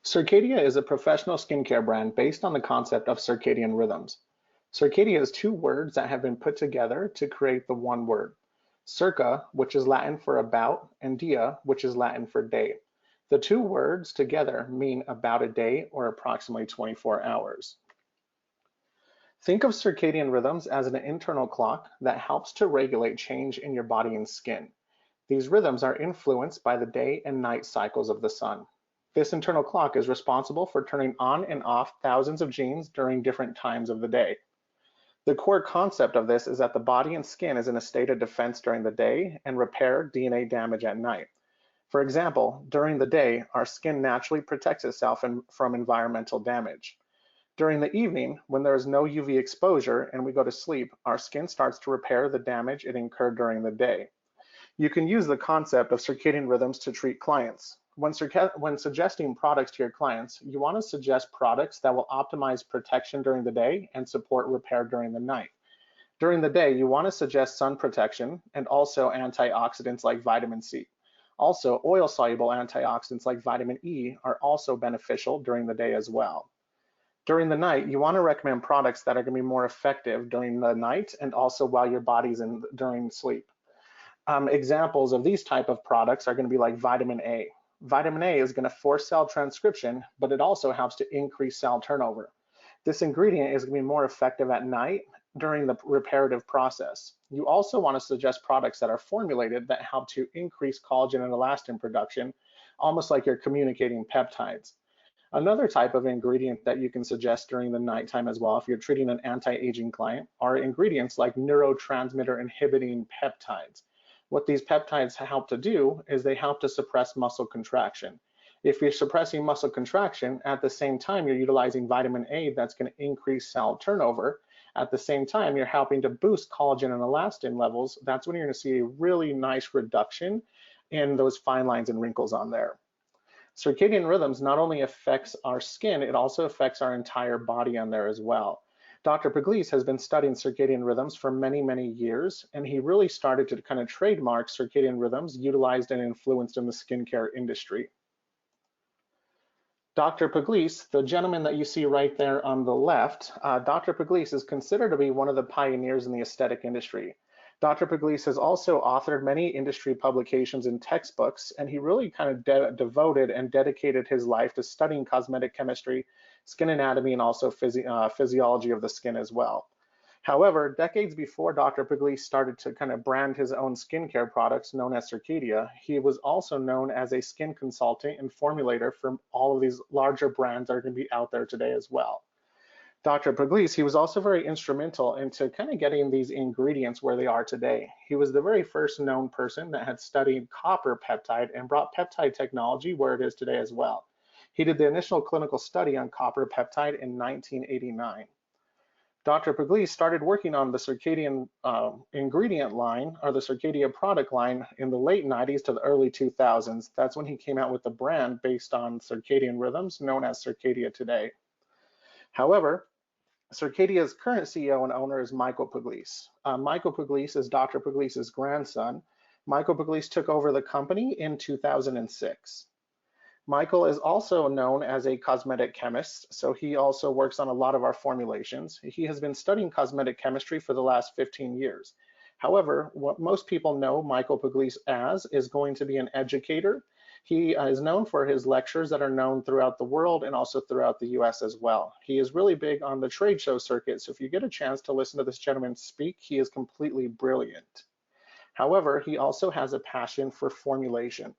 Circadia is a professional skincare brand based on the concept of circadian rhythms. Circadia is two words that have been put together to create the one word. Circa, which is Latin for about, and dia, which is Latin for day. The two words together mean about a day or approximately 24 hours. Think of circadian rhythms as an internal clock that helps to regulate change in your body and skin. These rhythms are influenced by the day and night cycles of the sun. This internal clock is responsible for turning on and off thousands of genes during different times of the day. The core concept of this is that the body and skin is in a state of defense during the day and repair DNA damage at night. For example, during the day, our skin naturally protects itself from environmental damage. During the evening, when there is no UV exposure and we go to sleep, our skin starts to repair the damage it incurred during the day. You can use the concept of circadian rhythms to treat clients. When suggesting products to your clients, you want to suggest products that will optimize protection during the day and support repair during the night. During the day, you want to suggest sun protection and also antioxidants like vitamin C. Also, oil-soluble antioxidants like vitamin E are also beneficial during the day as well. During the night, you want to recommend products that are going to be more effective during the night and also while your body's during sleep. Examples of these type of products are going to be like vitamin A. Vitamin A is going to force cell transcription, but it also helps to increase cell turnover. This ingredient is going to be more effective at night during the reparative process. You also want to suggest products that are formulated that help to increase collagen and elastin production, almost like you're communicating peptides. Another type of ingredient that you can suggest during the nighttime as well, if you're treating an anti-aging client, are ingredients like neurotransmitter inhibiting peptides. What these peptides help to do is they help to suppress muscle contraction. If you're suppressing muscle contraction, at the same time you're utilizing vitamin A that's going to increase cell turnover. At the same time, you're helping to boost collagen and elastin levels. That's when you're going to see a really nice reduction in those fine lines and wrinkles on there. Circadian rhythms not only affects our skin, it also affects our entire body on there as well. Dr. Pugliese has been studying circadian rhythms for many, many years, and he really started to kind of trademark circadian rhythms utilized and influenced in the skincare industry. Dr. Pugliese, the gentleman that you see right there on the left, Dr. Pugliese is considered to be one of the pioneers in the aesthetic industry. Dr. Pugliese has also authored many industry publications and textbooks, and he really kind of devoted and dedicated his life to studying cosmetic chemistry, skin anatomy, and also physiology of the skin as well. However, decades before Dr. Pugliese started to kind of brand his own skincare products known as Circadia, he was also known as a skin consultant and formulator for all of these larger brands that are going to be out there today as well. Dr. Pugliese, he was also very instrumental into kind of getting these ingredients where they are today. He was the very first known person that had studied copper peptide and brought peptide technology where it is today as well. He did the initial clinical study on copper peptide in 1989. Dr. Pugliese started working on the circadian ingredient line, or the Circadia product line, in the late 90s to the early 2000s. That's when he came out with the brand based on circadian rhythms, known as Circadia today. However, Circadia's current CEO and owner is Michael Pugliese. Michael Pugliese is Dr. Pugliese's grandson. Michael Pugliese took over the company in 2006. Michael is also known as a cosmetic chemist, so he also works on a lot of our formulations. He has been studying cosmetic chemistry for the last 15 years. However, what most people know Michael Pugliese as is going to be an educator. He is known for his lectures that are known throughout the world and also throughout the US as well. He is really big on the trade show circuit, so if you get a chance to listen to this gentleman speak, he is completely brilliant. However, he also has a passion for formulation.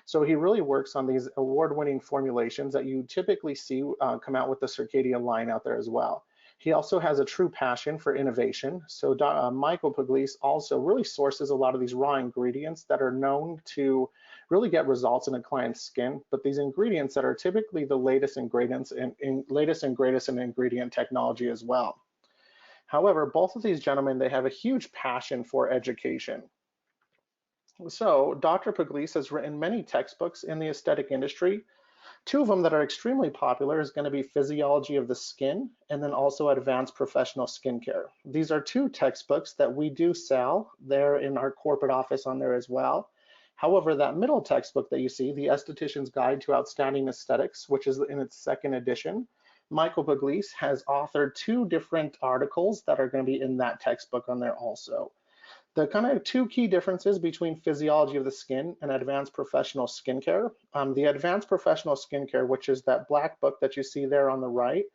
So he really works on these award-winning formulations that you typically see come out with the Circadia line out there as well. He also has a true passion for innovation. So Michael Pugliese also really sources a lot of these raw ingredients that are known to really get results in a client's skin, but these ingredients that are typically the latest and greatest in ingredient technology as well. However, both of these gentlemen, they have a huge passion for education. So Dr. Pugliese has written many textbooks in the aesthetic industry. Two of them that are extremely popular is going to be Physiology of the Skin and then also Advanced Professional Skincare. These are two textbooks that we do sell. They're in our corporate office on there as well. However, that middle textbook that you see, The Esthetician's Guide to Outstanding Aesthetics, which is in its second edition, Michael Pugliese has authored two different articles that are going to be in that textbook on there also. The kind of two key differences between physiology of the skin and advanced professional skincare. The advanced professional skincare, which is that black book that you see there on the right,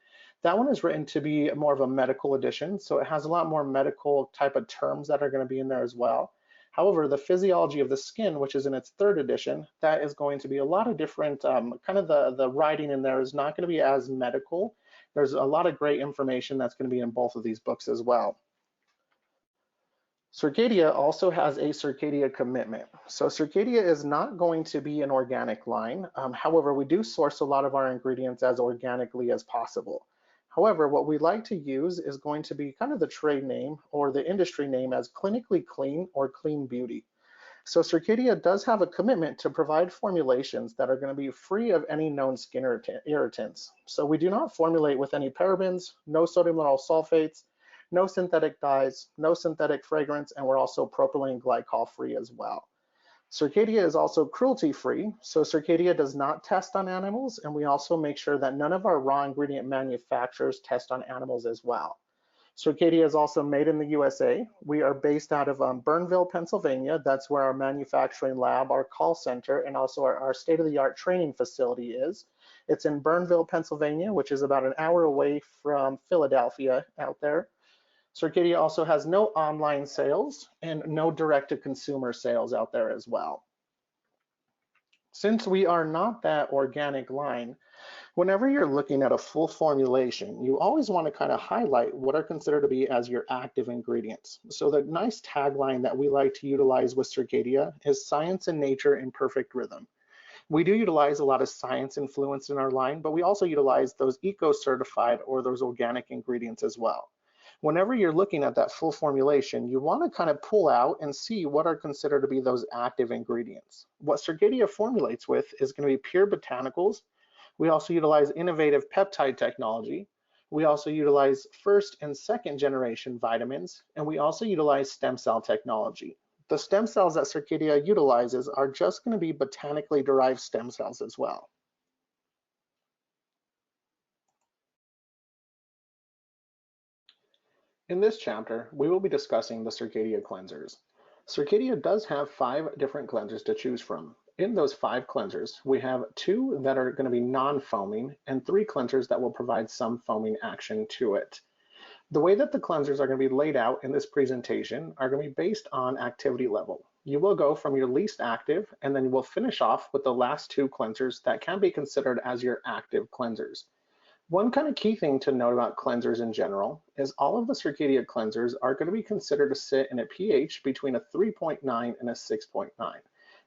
that one is written to be more of a medical edition. So it has a lot more medical type of terms that are going to be in there as well. However, the physiology of the skin, which is in its third edition, that is going to be a lot of different, kind of the writing in there is not going to be as medical. There's a lot of great information that's going to be in both of these books as well. Circadia also has a Circadia commitment. So Circadia is not going to be an organic line. However, we do source a lot of our ingredients as organically as possible. However, what we like to use is going to be kind of the trade name or the industry name as clinically clean or clean beauty. So Circadia does have a commitment to provide formulations that are going to be free of any known skin irritants. So we do not formulate with any parabens, no sodium lauryl sulfates, no synthetic dyes, no synthetic fragrance, and we're also propylene glycol free as well. Circadia is also cruelty free, so Circadia does not test on animals, and we also make sure that none of our raw ingredient manufacturers test on animals as well. Circadia is also made in the USA. We are based out of Burnville, Pennsylvania. That's where our manufacturing lab, our call center, and also our state-of-the-art training facility is. It's in Burnville, Pennsylvania, which is about an hour away from Philadelphia out there. Circadia also has no online sales and no direct-to-consumer sales out there as well. Since we are not that organic line, whenever you're looking at a full formulation, you always want to kind of highlight what are considered to be as your active ingredients. So the nice tagline that we like to utilize with Circadia is science and nature in perfect rhythm. We do utilize a lot of science influence in our line, but we also utilize those eco-certified or those organic ingredients as well. Whenever you're looking at that full formulation, you want to kind of pull out and see what are considered to be those active ingredients. What Circadia formulates with is going to be pure botanicals. We also utilize innovative peptide technology. We also utilize first and second generation vitamins, and we also utilize stem cell technology. The stem cells that Circadia utilizes are just going to be botanically derived stem cells as well. In this chapter, we will be discussing the Circadia cleansers. Circadia does have 5 different cleansers to choose from. In those 5 cleansers, we have 2 that are going to be non-foaming and 3 cleansers that will provide some foaming action to it. The way that the cleansers are going to be laid out in this presentation are going to be based on activity level. You will go from your least active, and then you will finish off with the last 2 cleansers that can be considered as your active cleansers. One kind of key thing to note about cleansers in general is all of the Circadia cleansers are going to be considered to sit in a pH between a 3.9 and a 6.9.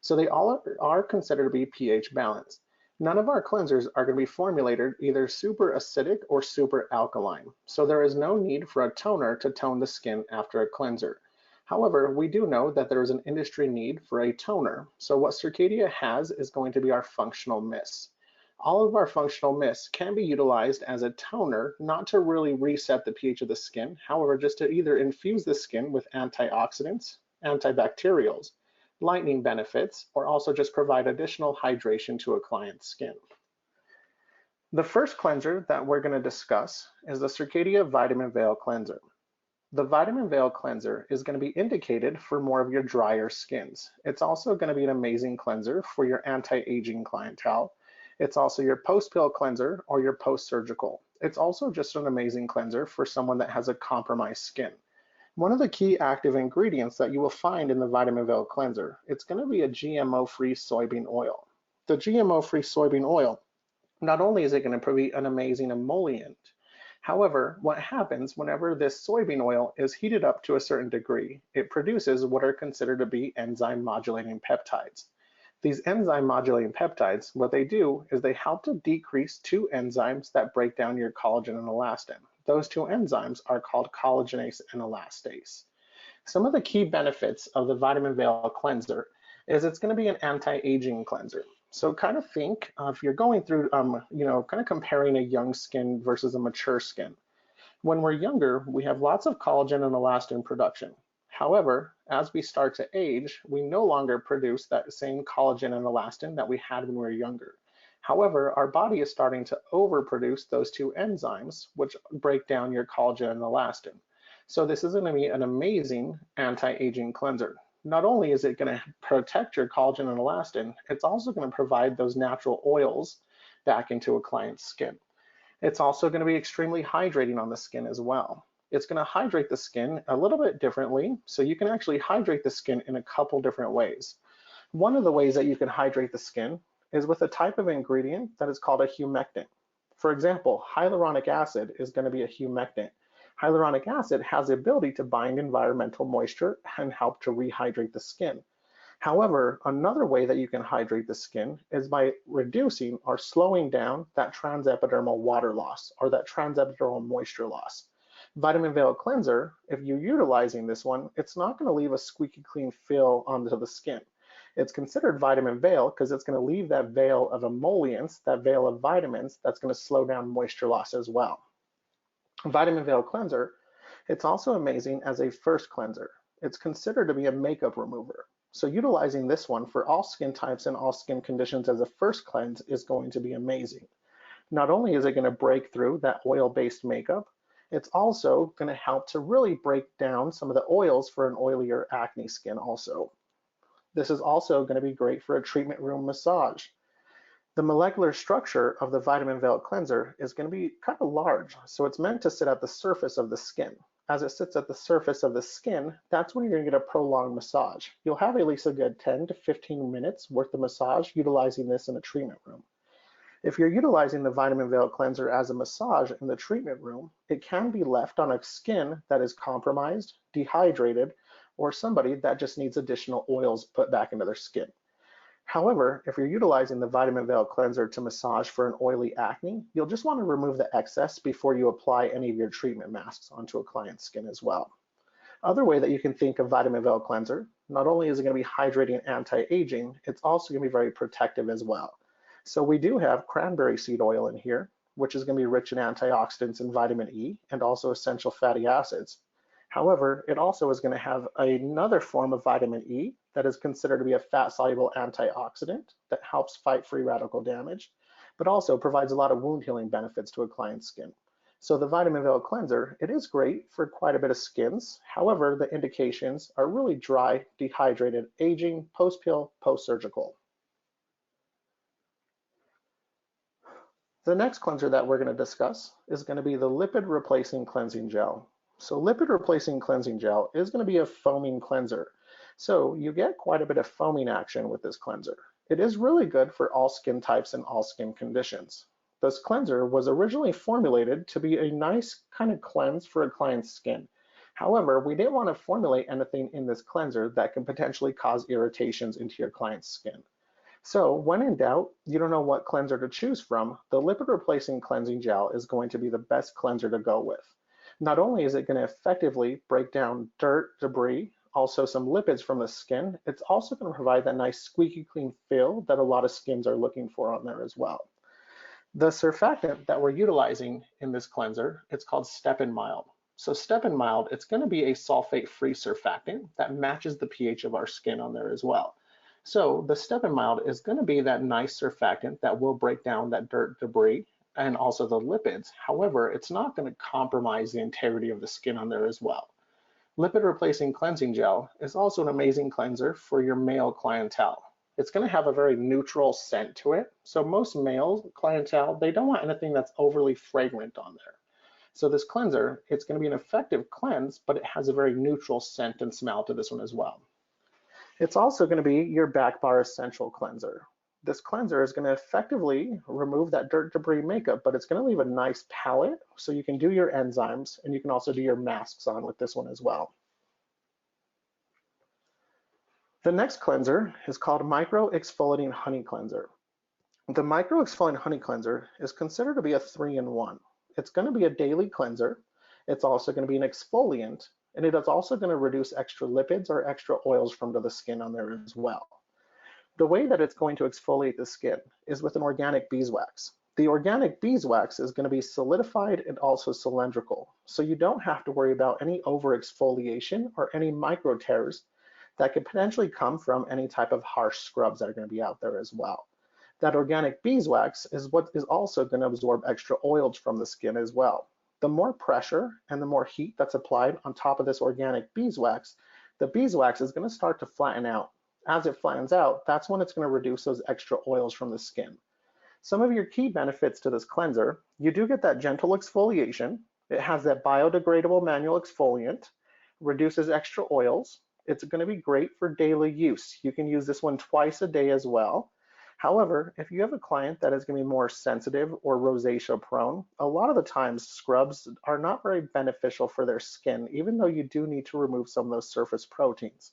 So they all are considered to be pH balanced. None of our cleansers are going to be formulated either super acidic or super alkaline. So there is no need for a toner to tone the skin after a cleanser. However, we do know that there is an industry need for a toner. So what Circadia has is going to be our functional mist. All of our functional mists can be utilized as a toner, not to really reset the pH of the skin, however, just to either infuse the skin with antioxidants, antibacterials, lightening benefits, or also just provide additional hydration to a client's skin. The first cleanser that we're going to discuss is the Circadia Vitamin Veil Cleanser. The Vitamin Veil Cleanser is going to be indicated for more of your drier skins. It's also going to be an amazing cleanser for your anti-aging clientele. It's also your post-pill cleanser or your post-surgical. It's also just an amazing cleanser for someone that has a compromised skin. One of the key active ingredients that you will find in the Vitamin Veil Cleanser, it's going to be a GMO-free soybean oil. The GMO-free soybean oil, not only is it going to be an amazing emollient, however, what happens whenever this soybean oil is heated up to a certain degree, it produces what are considered to be enzyme modulating peptides. These enzyme modulating peptides, what they do is they help to decrease 2 enzymes that break down your collagen and elastin. Those 2 enzymes are called collagenase and elastase. Some of the key benefits of the Vitamin Veil Cleanser is it's going to be an anti-aging cleanser. So kind of think if you're going through, kind of comparing a young skin versus a mature skin. When we're younger, we have lots of collagen and elastin production. However, as we start to age, we no longer produce that same collagen and elastin that we had when we were younger. However, our body is starting to overproduce those two enzymes, which break down your collagen and elastin. So this is going to be an amazing anti-aging cleanser. Not only is it going to protect your collagen and elastin, it's also going to provide those natural oils back into a client's skin. It's also going to be extremely hydrating on the skin as well. It's going to hydrate the skin a little bit differently, so you can actually hydrate the skin in a couple different ways. One of the ways that you can hydrate the skin is with a type of ingredient that is called a humectant. For example, hyaluronic acid is going to be a humectant. Hyaluronic acid has the ability to bind environmental moisture and help to rehydrate the skin. However, another way that you can hydrate the skin is by reducing or slowing down that transepidermal water loss or that transepidermal moisture loss. Vitamin Veil Cleanser, if you're utilizing this one, it's not going to leave a squeaky clean feel onto the skin. It's considered vitamin veil because it's going to leave that veil of emollients, that veil of vitamins, that's going to slow down moisture loss as well. Vitamin Veil Cleanser, it's also amazing as a first cleanser. It's considered to be a makeup remover. So utilizing this one for all skin types and all skin conditions as a first cleanse is going to be amazing. Not only is it going to break through that oil-based makeup, it's also going to help to really break down some of the oils for an oilier acne skin also. This is also going to be great for a treatment room massage. The molecular structure of the Vitamin Veil Cleanser is going to be kind of large, so it's meant to sit at the surface of the skin. As it sits at the surface of the skin, that's when you're going to get a prolonged massage. You'll have at least a good 10 to 15 minutes worth of massage utilizing this in a treatment room. If you're utilizing the Vitamin Veil Cleanser as a massage in the treatment room, it can be left on a skin that is compromised, dehydrated, or somebody that just needs additional oils put back into their skin. However, if you're utilizing the Vitamin Veil Cleanser to massage for an oily acne, you'll just want to remove the excess before you apply any of your treatment masks onto a client's skin as well. Other way that you can think of Vitamin Veil Cleanser, not only is it going to be hydrating and anti-aging, it's also going to be very protective as well. So we do have cranberry seed oil in here, which is going to be rich in antioxidants and vitamin E and also essential fatty acids. However, it also is going to have another form of vitamin E that is considered to be a fat-soluble antioxidant that helps fight free radical damage, but also provides a lot of wound healing benefits to a client's skin. So the Vitamin Veil Cleanser, it is great for quite a bit of skins. However, the indications are really dry, dehydrated, aging, post-pill, post-surgical. The next cleanser that we're going to discuss is going to be the lipid replacing cleansing gel. So lipid replacing cleansing gel is going to be a foaming cleanser. So you get quite a bit of foaming action with this cleanser. It is really good for all skin types and all skin conditions. This cleanser was originally formulated to be a nice kind of cleanse for a client's skin. However, we didn't want to formulate anything in this cleanser that can potentially cause irritations into your client's skin. So when in doubt, you don't know what cleanser to choose from, the lipid replacing cleansing gel is going to be the best cleanser to go with. Not only is it going to effectively break down dirt, debris, also some lipids from the skin, it's also going to provide that nice squeaky clean feel that a lot of skins are looking for on there as well. The surfactant that we're utilizing in this cleanser, it's called Step and Mild. So Step and Mild, it's going to be a sulfate-free surfactant that matches the pH of our skin on there as well. So the Step and Mild is going to be that nice surfactant that will break down that dirt, debris, and also the lipids. However, it's not going to compromise the integrity of the skin on there as well. Lipid replacing cleansing gel is also an amazing cleanser for your male clientele. It's going to have a very neutral scent to it. So most male clientele, they don't want anything that's overly fragrant on there. So this cleanser, it's going to be an effective cleanse, but it has a very neutral scent and smell to this one as well. It's also going to be your back bar essential cleanser. This cleanser is going to effectively remove that dirt, debris, makeup, but it's going to leave a nice palette so you can do your enzymes and you can also do your masks on with this one as well. The next cleanser is called Micro Exfoliating Honey Cleanser. The Micro Exfoliating Honey Cleanser is considered to be a 3-in-1. It's going to be a daily cleanser. It's also going to be an exfoliant, and it is also going to reduce extra lipids or extra oils from the skin on there as well. The way that it's going to exfoliate the skin is with an organic beeswax. The organic beeswax is going to be solidified and also cylindrical, so you don't have to worry about any over exfoliation or any micro tears that could potentially come from any type of harsh scrubs that are going to be out there as well. That organic beeswax is what is also going to absorb extra oils from the skin as well. The more pressure and the more heat that's applied on top of this organic beeswax, the beeswax is going to start to flatten out. As it flattens out, that's when it's going to reduce those extra oils from the skin. Some of your key benefits to this cleanser, you do get that gentle exfoliation. It has that biodegradable manual exfoliant, reduces extra oils. It's going to be great for daily use. You can use this one twice a day as well. However, if you have a client that is going to be more sensitive or rosacea prone, a lot of the times scrubs are not very beneficial for their skin, even though you do need to remove some of those surface proteins.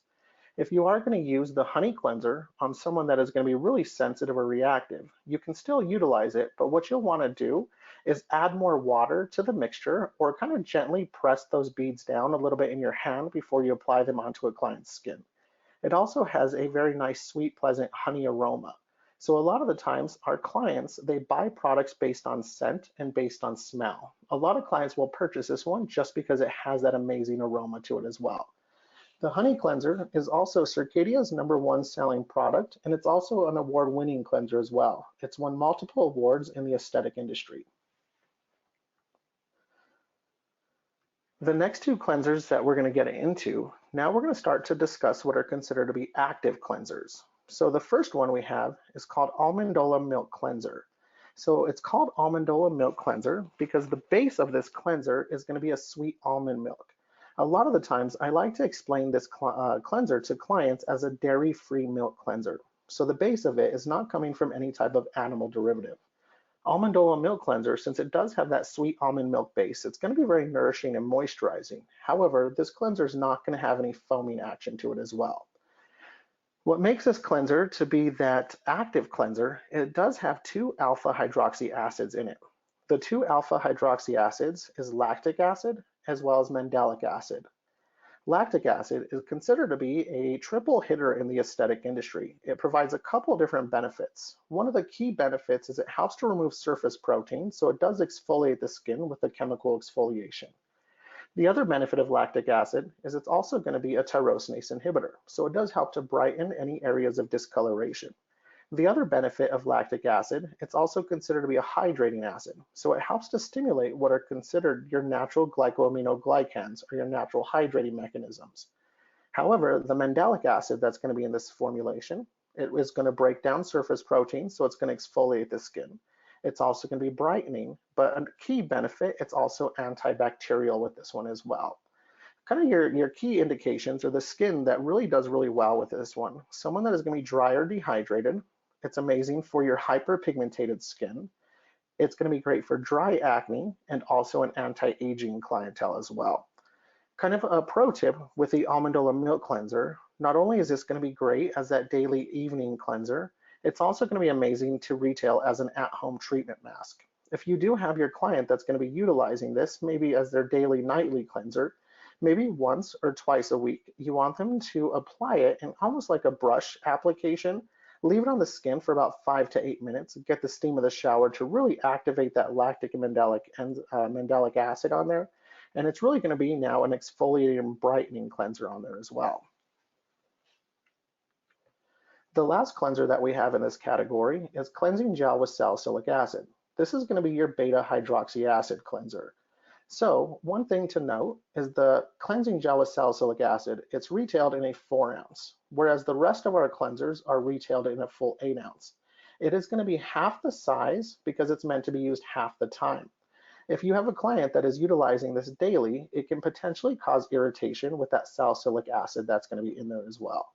If you are going to use the honey cleanser on someone that is going to be really sensitive or reactive, you can still utilize it, but what you'll want to do is add more water to the mixture or kind of gently press those beads down a little bit in your hand before you apply them onto a client's skin. It also has a very nice, sweet, pleasant honey aroma. So a lot of the times our clients, they buy products based on scent and based on smell. A lot of clients will purchase this one just because it has that amazing aroma to it as well. The honey cleanser is also Circadia's #1 selling product, and it's also an award-winning cleanser as well. It's won multiple awards in the aesthetic industry. The next two cleansers that we're going to get into, now we're going to start to discuss what are considered to be active cleansers. So the first one we have is called Almondola Milk Cleanser. So it's called Almondola Milk Cleanser because the base of this cleanser is going to be a sweet almond milk. A lot of the times I like to explain this cleanser to clients as a dairy-free milk cleanser. So the base of it is not coming from any type of animal derivative. Almondola Milk Cleanser, since it does have that sweet almond milk base, it's going to be very nourishing and moisturizing. However, this cleanser is not going to have any foaming action to it as well. What makes this cleanser to be that active cleanser, it does have 2 alpha hydroxy acids in it. The 2 alpha hydroxy acids is lactic acid as well as mandelic acid. Lactic acid is considered to be a triple hitter in the aesthetic industry. It provides a couple different benefits. One of the key benefits is it helps to remove surface protein, so it does exfoliate the skin with the chemical exfoliation. The other benefit of lactic acid is it's also going to be a tyrosinase inhibitor, so it does help to brighten any areas of discoloration. The other benefit of lactic acid, it's also considered to be a hydrating acid, so it helps to stimulate what are considered your natural glycosaminoglycans or your natural hydrating mechanisms. However, the mandelic acid that's going to be in this formulation, it is going to break down surface proteins, so it's going to exfoliate the skin. It's also going to be brightening, but a key benefit, it's also antibacterial with this one as well. Kind of your key indications are the skin that really does really well with this one. Someone that is going to be dry or dehydrated. It's amazing for your hyperpigmented skin. It's going to be great for dry acne and also an anti-aging clientele as well. Kind of a pro tip with the Almondola Milk Cleanser, not only is this going to be great as that daily evening cleanser, it's also going to be amazing to retail as an at-home treatment mask. If you do have your client that's going to be utilizing this maybe as their daily nightly cleanser, maybe once or twice a week, you want them to apply it in almost like a brush application. Leave it on the skin for about 5 to 8 minutes, get the steam of the shower to really activate that lactic and mandelic acid on there. And it's really going to be now an exfoliating and brightening cleanser on there as well. The last cleanser that we have in this category is cleansing gel with salicylic acid. This is going to be your beta hydroxy acid cleanser. So one thing to note is the cleansing gel with salicylic acid, it's retailed in a 4 ounce, whereas the rest of our cleansers are retailed in a full 8 ounce. It is going to be half the size because it's meant to be used half the time. If you have a client that is utilizing this daily, it can potentially cause irritation with that salicylic acid that's going to be in there as well.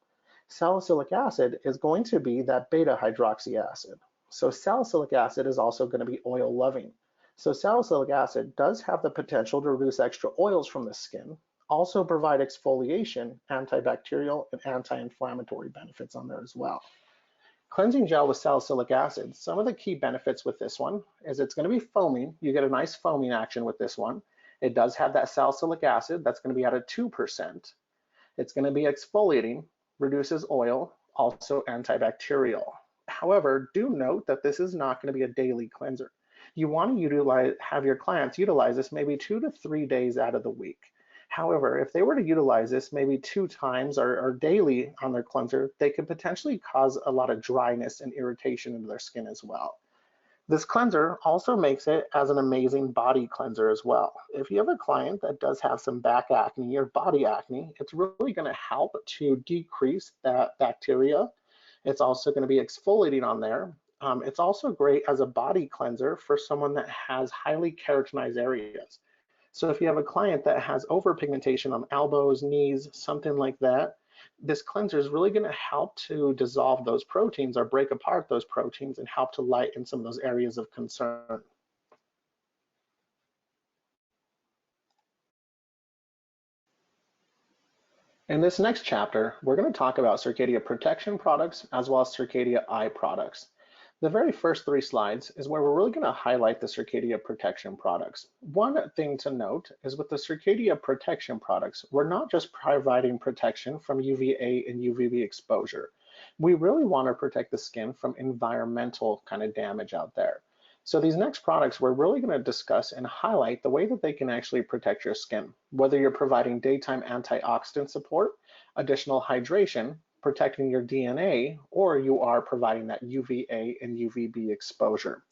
Salicylic acid is going to be that beta hydroxy acid. So salicylic acid is also going to be oil loving. So salicylic acid does have the potential to reduce extra oils from the skin, also provide exfoliation, antibacterial, and anti-inflammatory benefits on there as well. Cleansing gel with salicylic acid, some of the key benefits with this one is it's going to be foaming. You get a nice foaming action with this one. It does have that salicylic acid that's going to be at a 2%. It's going to be exfoliating, reduces oil, also antibacterial. However, do note that this is not going to be a daily cleanser. You want to have your clients utilize this maybe 2 to 3 days out of the week. However, if they were to utilize this maybe 2 times or daily on their cleanser, they could potentially cause a lot of dryness and irritation into their skin as well. This cleanser also makes it as an amazing body cleanser as well. If you have a client that does have some back acne or body acne, it's really going to help to decrease that bacteria. It's also going to be exfoliating on there. It's also great as a body cleanser for someone that has highly keratinized areas. So if you have a client that has overpigmentation on elbows, knees, something like that, this cleanser is really going to help to dissolve those proteins or break apart those proteins and help to lighten some of those areas of concern. In this next chapter, we're going to talk about Circadia protection products as well as Circadia eye products. The very first 3 slides is where we're really going to highlight the Circadia protection products. One thing to note is with the Circadia protection products, we're not just providing protection from UVA and UVB exposure. We really want to protect the skin from environmental kind of damage out there. So these next products, we're really going to discuss and highlight the way that they can actually protect your skin, whether you're providing daytime antioxidant support, additional hydration, protecting your DNA, or you are providing that UVA and UVB exposure.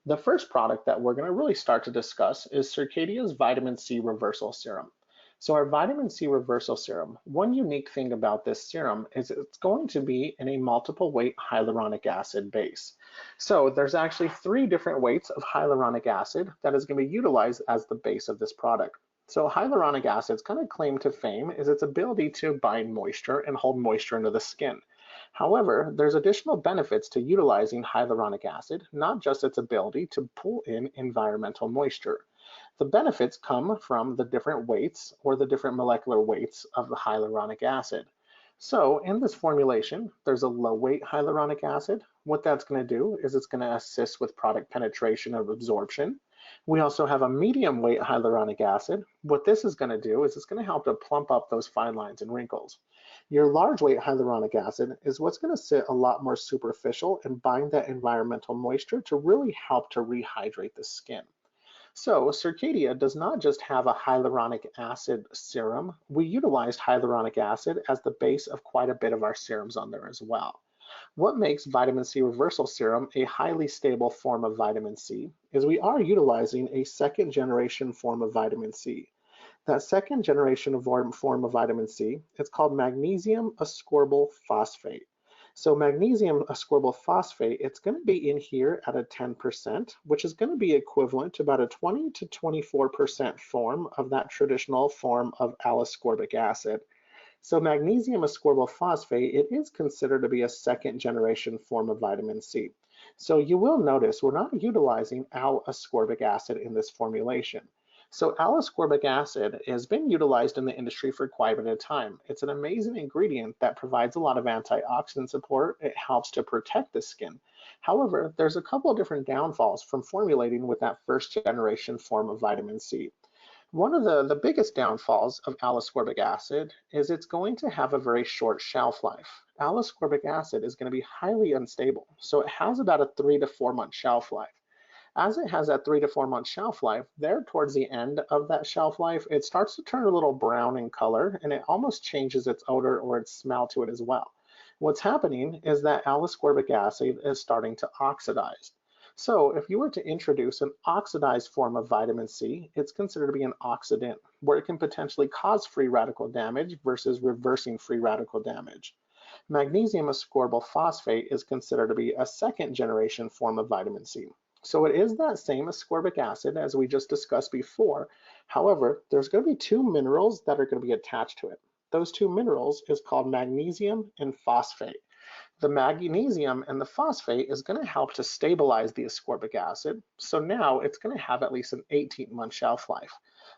The first product that we're going to really start to discuss is Circadia's Vitamin C Reversal Serum. So our Vitamin C Reversal Serum, one unique thing about this serum is it's going to be in a multiple weight hyaluronic acid base. So there's actually 3 different weights of hyaluronic acid that is going to be utilized as the base of this product. So hyaluronic acid's kind of claim to fame is its ability to bind moisture and hold moisture into the skin. However, there's additional benefits to utilizing hyaluronic acid, not just its ability to pull in environmental moisture. The benefits come from the different weights or the different molecular weights of the hyaluronic acid. So in this formulation, there's a low weight hyaluronic acid. What that's going to do is it's going to assist with product penetration and absorption. We also have a medium weight hyaluronic acid. What this is going to do is it's going to help to plump up those fine lines and wrinkles. Your large weight hyaluronic acid is what's going to sit a lot more superficial and bind that environmental moisture to really help to rehydrate the skin. So Circadia does not just have a hyaluronic acid serum. We utilized hyaluronic acid as the base of quite a bit of our serums on there as well. What makes vitamin C reversal serum a highly stable form of vitamin C is we are utilizing a 2nd generation form of vitamin C. That 2nd generation form of vitamin C, it's called magnesium ascorbyl phosphate. So magnesium ascorbyl phosphate, it's going to be in here at a 10%, which is going to be equivalent to about a 20 to 24% form of that traditional form of L-ascorbic acid. So magnesium ascorbyl phosphate, it is considered to be a 2nd generation form of vitamin C. So you will notice we're not utilizing L-ascorbic acid in this formulation. So L-ascorbic acid has been utilized in the industry for quite a bit of time. It's an amazing ingredient that provides a lot of antioxidant support. It helps to protect the skin. However, there's a couple of different downfalls from formulating with that 1st generation form of vitamin C. One of the biggest downfalls of L-ascorbic acid is it's going to have a very short shelf life. L-ascorbic acid is going to be highly unstable, so it has about a 3 to 4 month shelf life. As it has that 3 to 4 month shelf life, there towards the end of that shelf life, it starts to turn a little brown in color and it almost changes its odor or its smell to it as well. What's happening is that L-ascorbic acid is starting to oxidize. So if you were to introduce an oxidized form of vitamin C, it's considered to be an oxidant, where it can potentially cause free radical damage versus reversing free radical damage. Magnesium ascorbyl phosphate is considered to be a 2nd generation form of vitamin C. So it is that same ascorbic acid as we just discussed before. However, there's going to be 2 minerals that are going to be attached to it. Those 2 minerals is called magnesium and phosphate. The magnesium and the phosphate is going to help to stabilize the ascorbic acid. So now it's going to have at least an 18-month shelf life.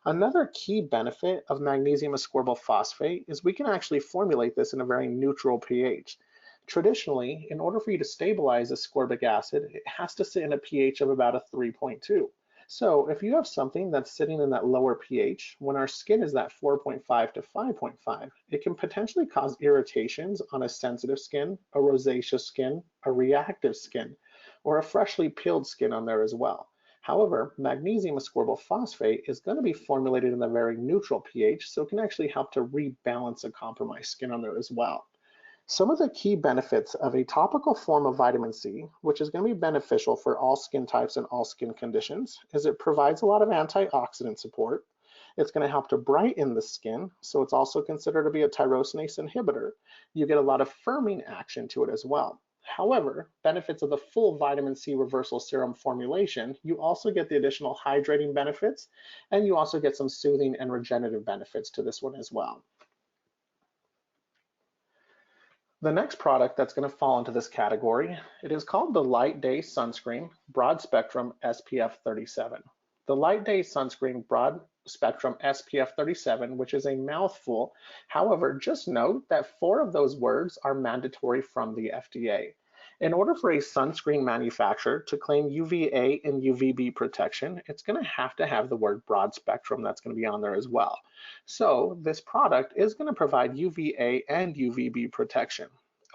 Another key benefit of magnesium ascorbyl phosphate is we can actually formulate this in a very neutral pH. Traditionally, in order for you to stabilize ascorbic acid, it has to sit in a pH of about a 3.2. So if you have something that's sitting in that lower pH, when our skin is that 4.5 to 5.5, it can potentially cause irritations on a sensitive skin, a rosacea skin, a reactive skin, or a freshly peeled skin on there as well. However, magnesium ascorbyl phosphate is going to be formulated in a very neutral pH, so it can actually help to rebalance a compromised skin on there as well. Some of the key benefits of a topical form of vitamin C, which is going to be beneficial for all skin types and all skin conditions, is it provides a lot of antioxidant support. It's going to help to brighten the skin, so it's also considered to be a tyrosinase inhibitor. You get a lot of firming action to it as well. However, benefits of the full vitamin C reversal serum formulation, you also get the additional hydrating benefits, and you also get some soothing and regenerative benefits to this one as well. The next product that's going to fall into this category, it is called the Light Day Sunscreen Broad Spectrum SPF 37. The Light Day Sunscreen Broad Spectrum SPF 37, which is a mouthful. However, just note that 4 of those words are mandatory from the FDA. In order for a sunscreen manufacturer to claim UVA and UVB protection, it's going to have the word broad spectrum that's going to be on there as well. So this product is going to provide UVA and UVB protection.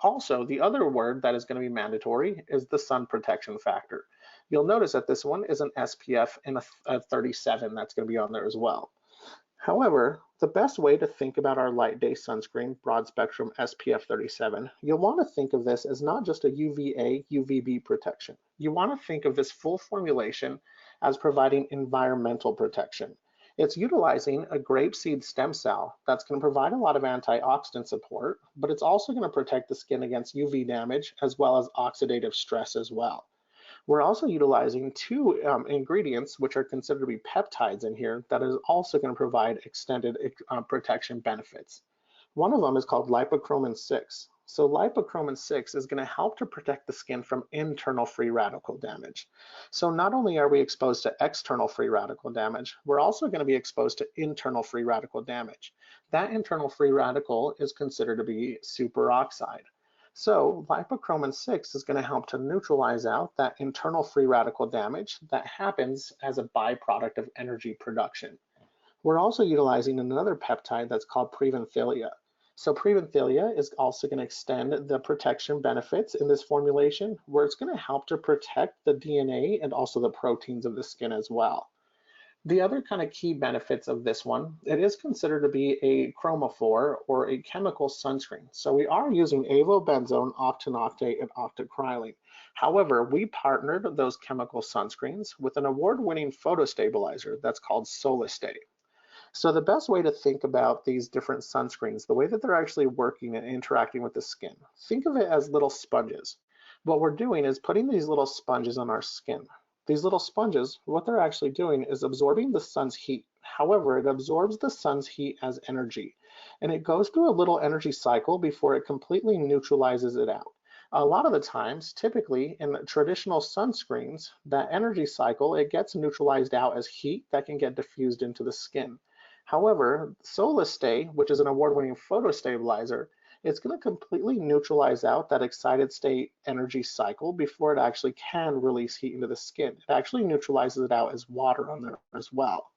Also, the other word that is going to be mandatory is the sun protection factor. You'll notice that this one is an SPF and a 37 that's going to be on there as well. However, the best way to think about our Light Day Sunscreen Broad Spectrum SPF 37, you'll want to think of this as not just a UVA, UVB protection. You want to think of this full formulation as providing environmental protection. It's utilizing a grapeseed stem cell that's going to provide a lot of antioxidant support, but it's also going to protect the skin against UV damage as well as oxidative stress as well. We're also utilizing 2 ingredients which are considered to be peptides in here that is also going to provide extended protection benefits. One of them is called lipochromin 6. So lipochromin 6 is going to help to protect the skin from internal free radical damage. So not only are we exposed to external free radical damage, we're also going to be exposed to internal free radical damage. That internal free radical is considered to be superoxide. So lipochromin 6 is going to help to neutralize out that internal free radical damage that happens as a byproduct of energy production. We're also utilizing another peptide that's called preventhelia. So preventhelia is also going to extend the protection benefits in this formulation, where it's going to help to protect the DNA and also the proteins of the skin as well. The other kind of key benefits of this one, it is considered to be a chromophore or a chemical sunscreen. So we are using avobenzone, octanoctate, and octacrylene. However, we partnered those chemical sunscreens with an award-winning photostabilizer that's called Solistay. So the best way to think about these different sunscreens, the way that they're actually working and interacting with the skin, think of it as little sponges. What we're doing is putting these little sponges on our skin. These little sponges, what they're actually doing is absorbing the sun's heat. However, it absorbs the sun's heat as energy, and it goes through a little energy cycle before it completely neutralizes it out. A lot of the times, typically in traditional sunscreens, that energy cycle, it gets neutralized out as heat that can get diffused into the skin. However, Solistay, which is an award-winning photostabilizer, it's going to completely neutralize out that excited state energy cycle before it actually can release heat into the skin. It actually neutralizes it out as water on there as well.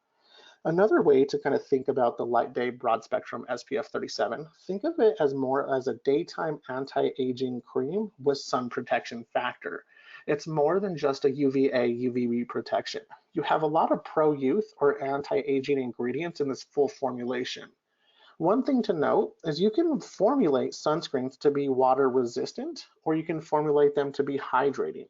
Another way to kind of think about the Light Day Broad Spectrum SPF 37, think of it as more as a daytime anti-aging cream with sun protection factor. It's more than just a UVA, UVB protection. You have a lot of pro-youth or anti-aging ingredients in this full formulation. One thing to note is you can formulate sunscreens to be water resistant, or you can formulate them to be hydrating.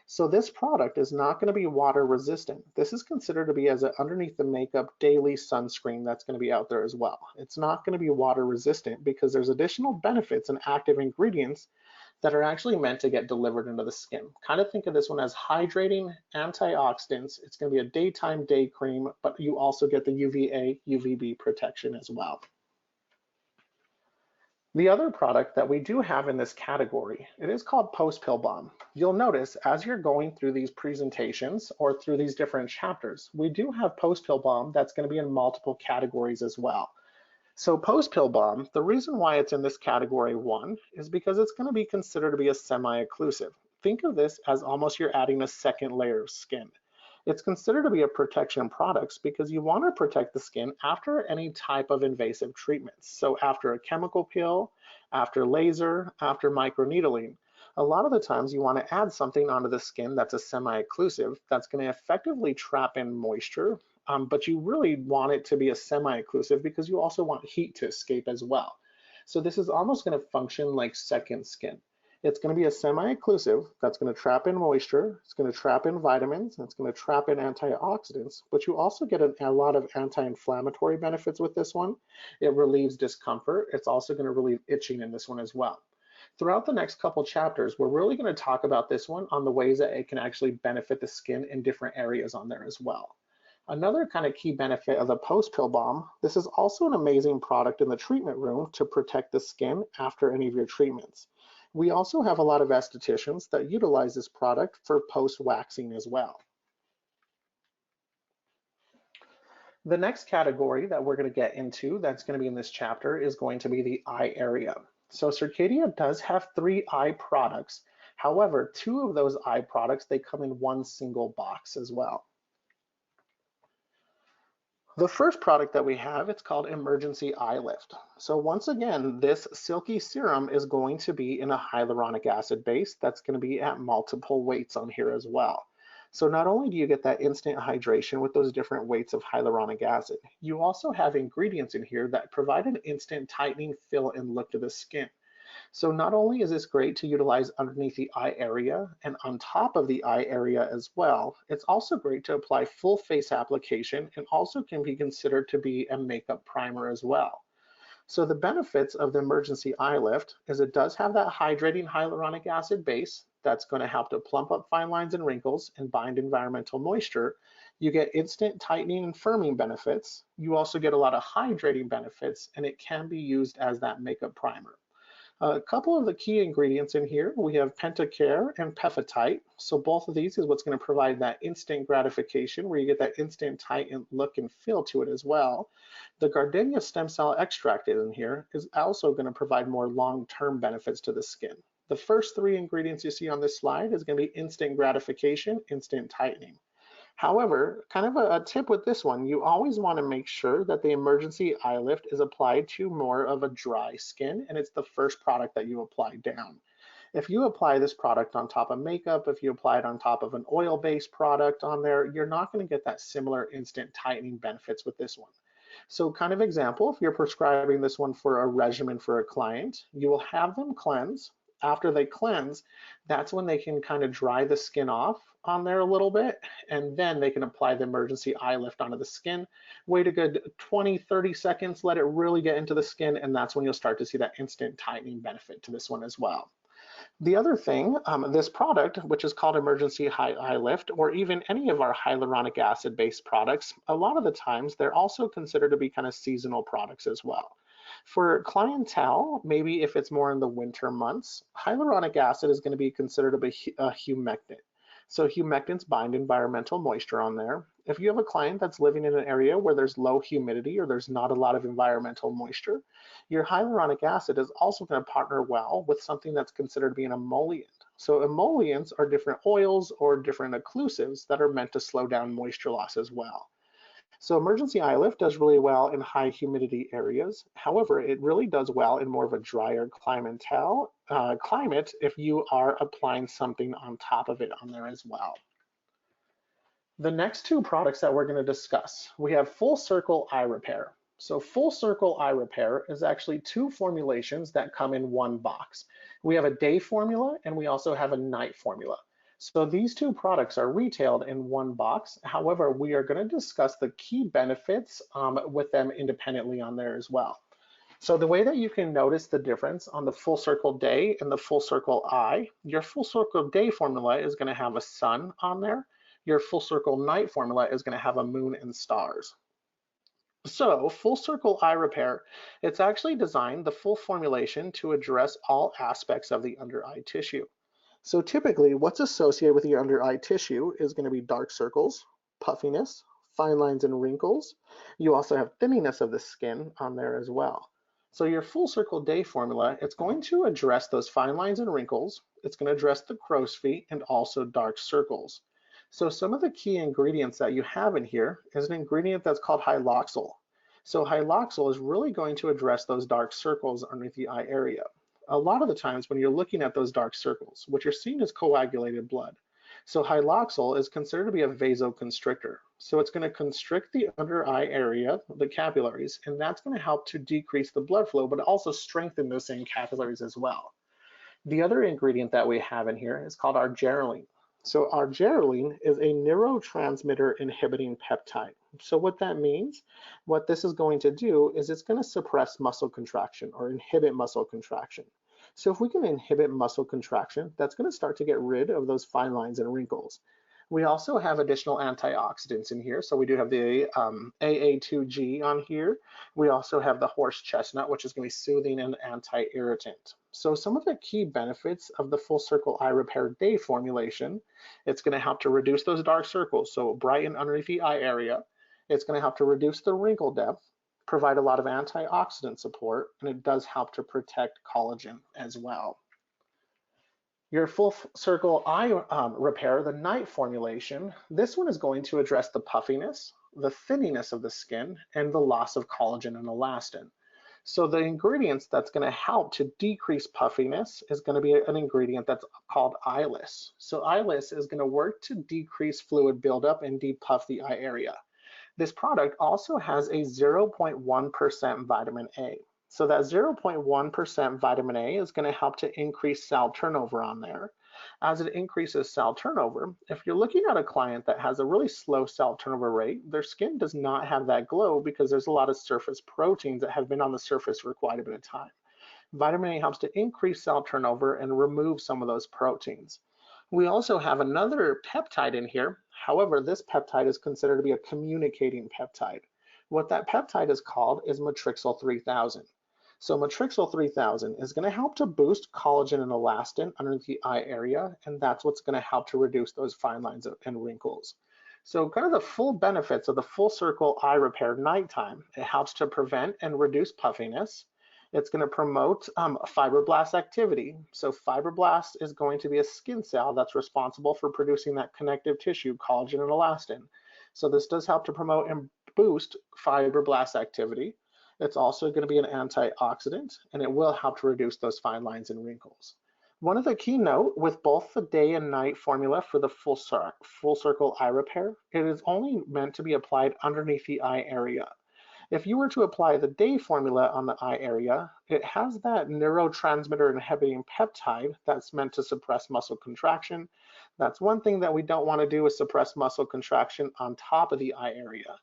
So this product is not going to be water resistant. This is considered to be as an underneath the makeup daily sunscreen that's going to be out there as well. It's not going to be water resistant because there's additional benefits and active ingredients that are actually meant to get delivered into the skin. Kind of think of this one as hydrating, antioxidants. It's going to be a daytime day cream, but you also get the UVA, UVB protection as well. The other product that we do have in this category, it is called Post Pill Balm. You'll notice as you're going through these presentations or through these different chapters, we do have Post Pill Balm that's going to be in multiple categories as well. So Post Pill Balm, the reason why it's in this category 1 is because it's going to be considered to be a semi-occlusive. Think of this as almost you're adding a second layer of skin. It's considered to be a protection product because you want to protect the skin after any type of invasive treatments. So after a chemical peel, after laser, after microneedling. A lot of the times you want to add something onto the skin that's a semi-occlusive that's going to effectively trap in moisture, but you really want it to be a semi-occlusive because you also want heat to escape as well. So this is almost going to function like second skin. It's going to be a semi-occlusive that's going to trap in moisture, it's going to trap in vitamins, and it's going to trap in antioxidants, but you also get a lot of anti-inflammatory benefits with this one. It relieves discomfort. It's also going to relieve itching in this one as well. Throughout the next couple chapters, we're really going to talk about this one on the ways that it can actually benefit the skin in different areas on there as well. Another kind of key benefit of the post-pill balm, this is also an amazing product in the treatment room to protect the skin after any of your treatments. We also have a lot of estheticians that utilize this product for post-waxing as well. The next category that we're going to get into that's going to be in this chapter is going to be the eye area. So Circadia does have 3 eye products. However, 2 of those eye products, they come in one single box as well. The first product that we have, it's called Emergency Eye Lift. So once again, this silky serum is going to be in a hyaluronic acid base that's going to be at multiple weights on here as well. So not only do you get that instant hydration with those different weights of hyaluronic acid, you also have ingredients in here that provide an instant tightening feel and look to the skin. So not only is this great to utilize underneath the eye area and on top of the eye area as well, it's also great to apply full face application and also can be considered to be a makeup primer as well. So the benefits of the Emergency Eye Lift is it does have that hydrating hyaluronic acid base that's going to help to plump up fine lines and wrinkles and bind environmental moisture. You get instant tightening and firming benefits. You also get a lot of hydrating benefits, and it can be used as that makeup primer. A couple of the key ingredients in here, we have Pentacare and Peptide. So both of these is what's going to provide that instant gratification where you get that instant tighten look and feel to it as well. The gardenia stem cell extract in here is also going to provide more long-term benefits to the skin. The first 3 ingredients you see on this slide is going to be instant gratification, instant tightening. However, kind of a tip with this one, you always want to make sure that the Emergency Eye Lift is applied to more of a dry skin, and it's the first product that you apply down. If you apply this product on top of makeup, if you apply it on top of an oil-based product on there, you're not going to get that similar instant tightening benefits with this one. So kind of example, if you're prescribing this one for a regimen for a client, you will have them cleanse. After they cleanse, that's when they can kind of dry the skin off on there a little bit, and then they can apply the Emergency Eye Lift onto the skin. Wait a good 20-30 seconds, let it really get into the skin, and that's when you'll start to see that instant tightening benefit to this one as well. The other thing, this product, which is called Emergency Eye Lift, or even any of our hyaluronic acid based products, a lot of the times they're also considered to be kind of seasonal products as well. For clientele, maybe if it's more in the winter months, hyaluronic acid is going to be considered to be a humectant. So humectants bind environmental moisture on there. If you have a client that's living in an area where there's low humidity or there's not a lot of environmental moisture, your hyaluronic acid is also going to partner well with something that's considered to be an emollient. So emollients are different oils or different occlusives that are meant to slow down moisture loss as well. So Emergency Eye Lift does really well in high humidity areas. However, it really does well in more of a drier climate if you are applying something on top of it on there as well. The next 2 products that we're going to discuss, we have Full Circle Eye Repair. So Full Circle Eye Repair is actually 2 formulations that come in one box. We have a day formula and we also have a night formula. So these 2 products are retailed in one box. However, we are going to discuss the key benefits with them independently on there as well. So the way that you can notice the difference on the Full Circle Day and the Full Circle Eye, your Full Circle Day formula is going to have a sun on there. Your Full Circle Night formula is going to have a moon and stars. So Full Circle Eye Repair, it's actually designed the full formulation to address all aspects of the under eye tissue. So typically what's associated with your under eye tissue is going to be dark circles, puffiness, fine lines and wrinkles. You also have thinniness of the skin on there as well. So your Full Circle Day formula, it's going to address those fine lines and wrinkles. It's going to address the crow's feet and also dark circles. So some of the key ingredients that you have in here is an ingredient that's called hyloxal. So hyloxal is really going to address those dark circles underneath the eye area. a lot of the times when you're looking at those dark circles, what you're seeing is coagulated blood. So hyloxal is considered to be a vasoconstrictor. So it's going to constrict the under eye area, the capillaries, and that's going to help to decrease the blood flow, but also strengthen those same capillaries as well. The other ingredient that we have in here is called arginine. So arginine is a neurotransmitter inhibiting peptide. So what that means, what this is going to do is it's going to suppress muscle contraction or inhibit muscle contraction. So if we can inhibit muscle contraction, that's going to start to get rid of those fine lines and wrinkles. We also have additional antioxidants in here. So we do have the AA2G on here. We also have the horse chestnut, which is going to be soothing and anti-irritant. So some of the key benefits of the Full Circle Eye Repair Day formulation, it's going to help to reduce those dark circles, so brighten underneath the eye area. It's going to help to reduce the wrinkle depth, provide a lot of antioxidant support, and it does help to protect collagen as well. Your Full Circle Eye Repair, the night formulation, this one is going to address the puffiness, the thinniness of the skin, and the loss of collagen and elastin. So the ingredients that's going to help to decrease puffiness is going to be an ingredient that's called eyeless. So eyeless is going to work to decrease fluid buildup and depuff the eye area. This product also has a 0.1% vitamin A. So that 0.1% vitamin A is going to help to increase cell turnover on there. As it increases cell turnover, if you're looking at a client that has a really slow cell turnover rate, their skin does not have that glow because there's a lot of surface proteins that have been on the surface for quite a bit of time. Vitamin A helps to increase cell turnover and remove some of those proteins. We also have another peptide in here. However, this peptide is considered to be a communicating peptide. What that peptide is called is matrixyl 3000. So matrixyl 3000 is going to help to boost collagen and elastin underneath the eye area, and that's what's going to help to reduce those fine lines and wrinkles. So kind of the full benefits of the Full Circle Eye Repair nighttime, it helps to prevent and reduce puffiness. It's going to promote fibroblast activity. So fibroblast is going to be a skin cell that's responsible for producing that connective tissue, collagen and elastin. So this does help to promote and boost fibroblast activity. It's also going to be an antioxidant, and it will help to reduce those fine lines and wrinkles. One of the key note with both the day and night formula for the Full Circle Eye Repair, it is only meant to be applied underneath the eye area. If you were to apply the day formula on the eye area, it has that neurotransmitter inhibiting peptide that's meant to suppress muscle contraction. That's one thing that we don't want to do is suppress muscle contraction on top of the eye area.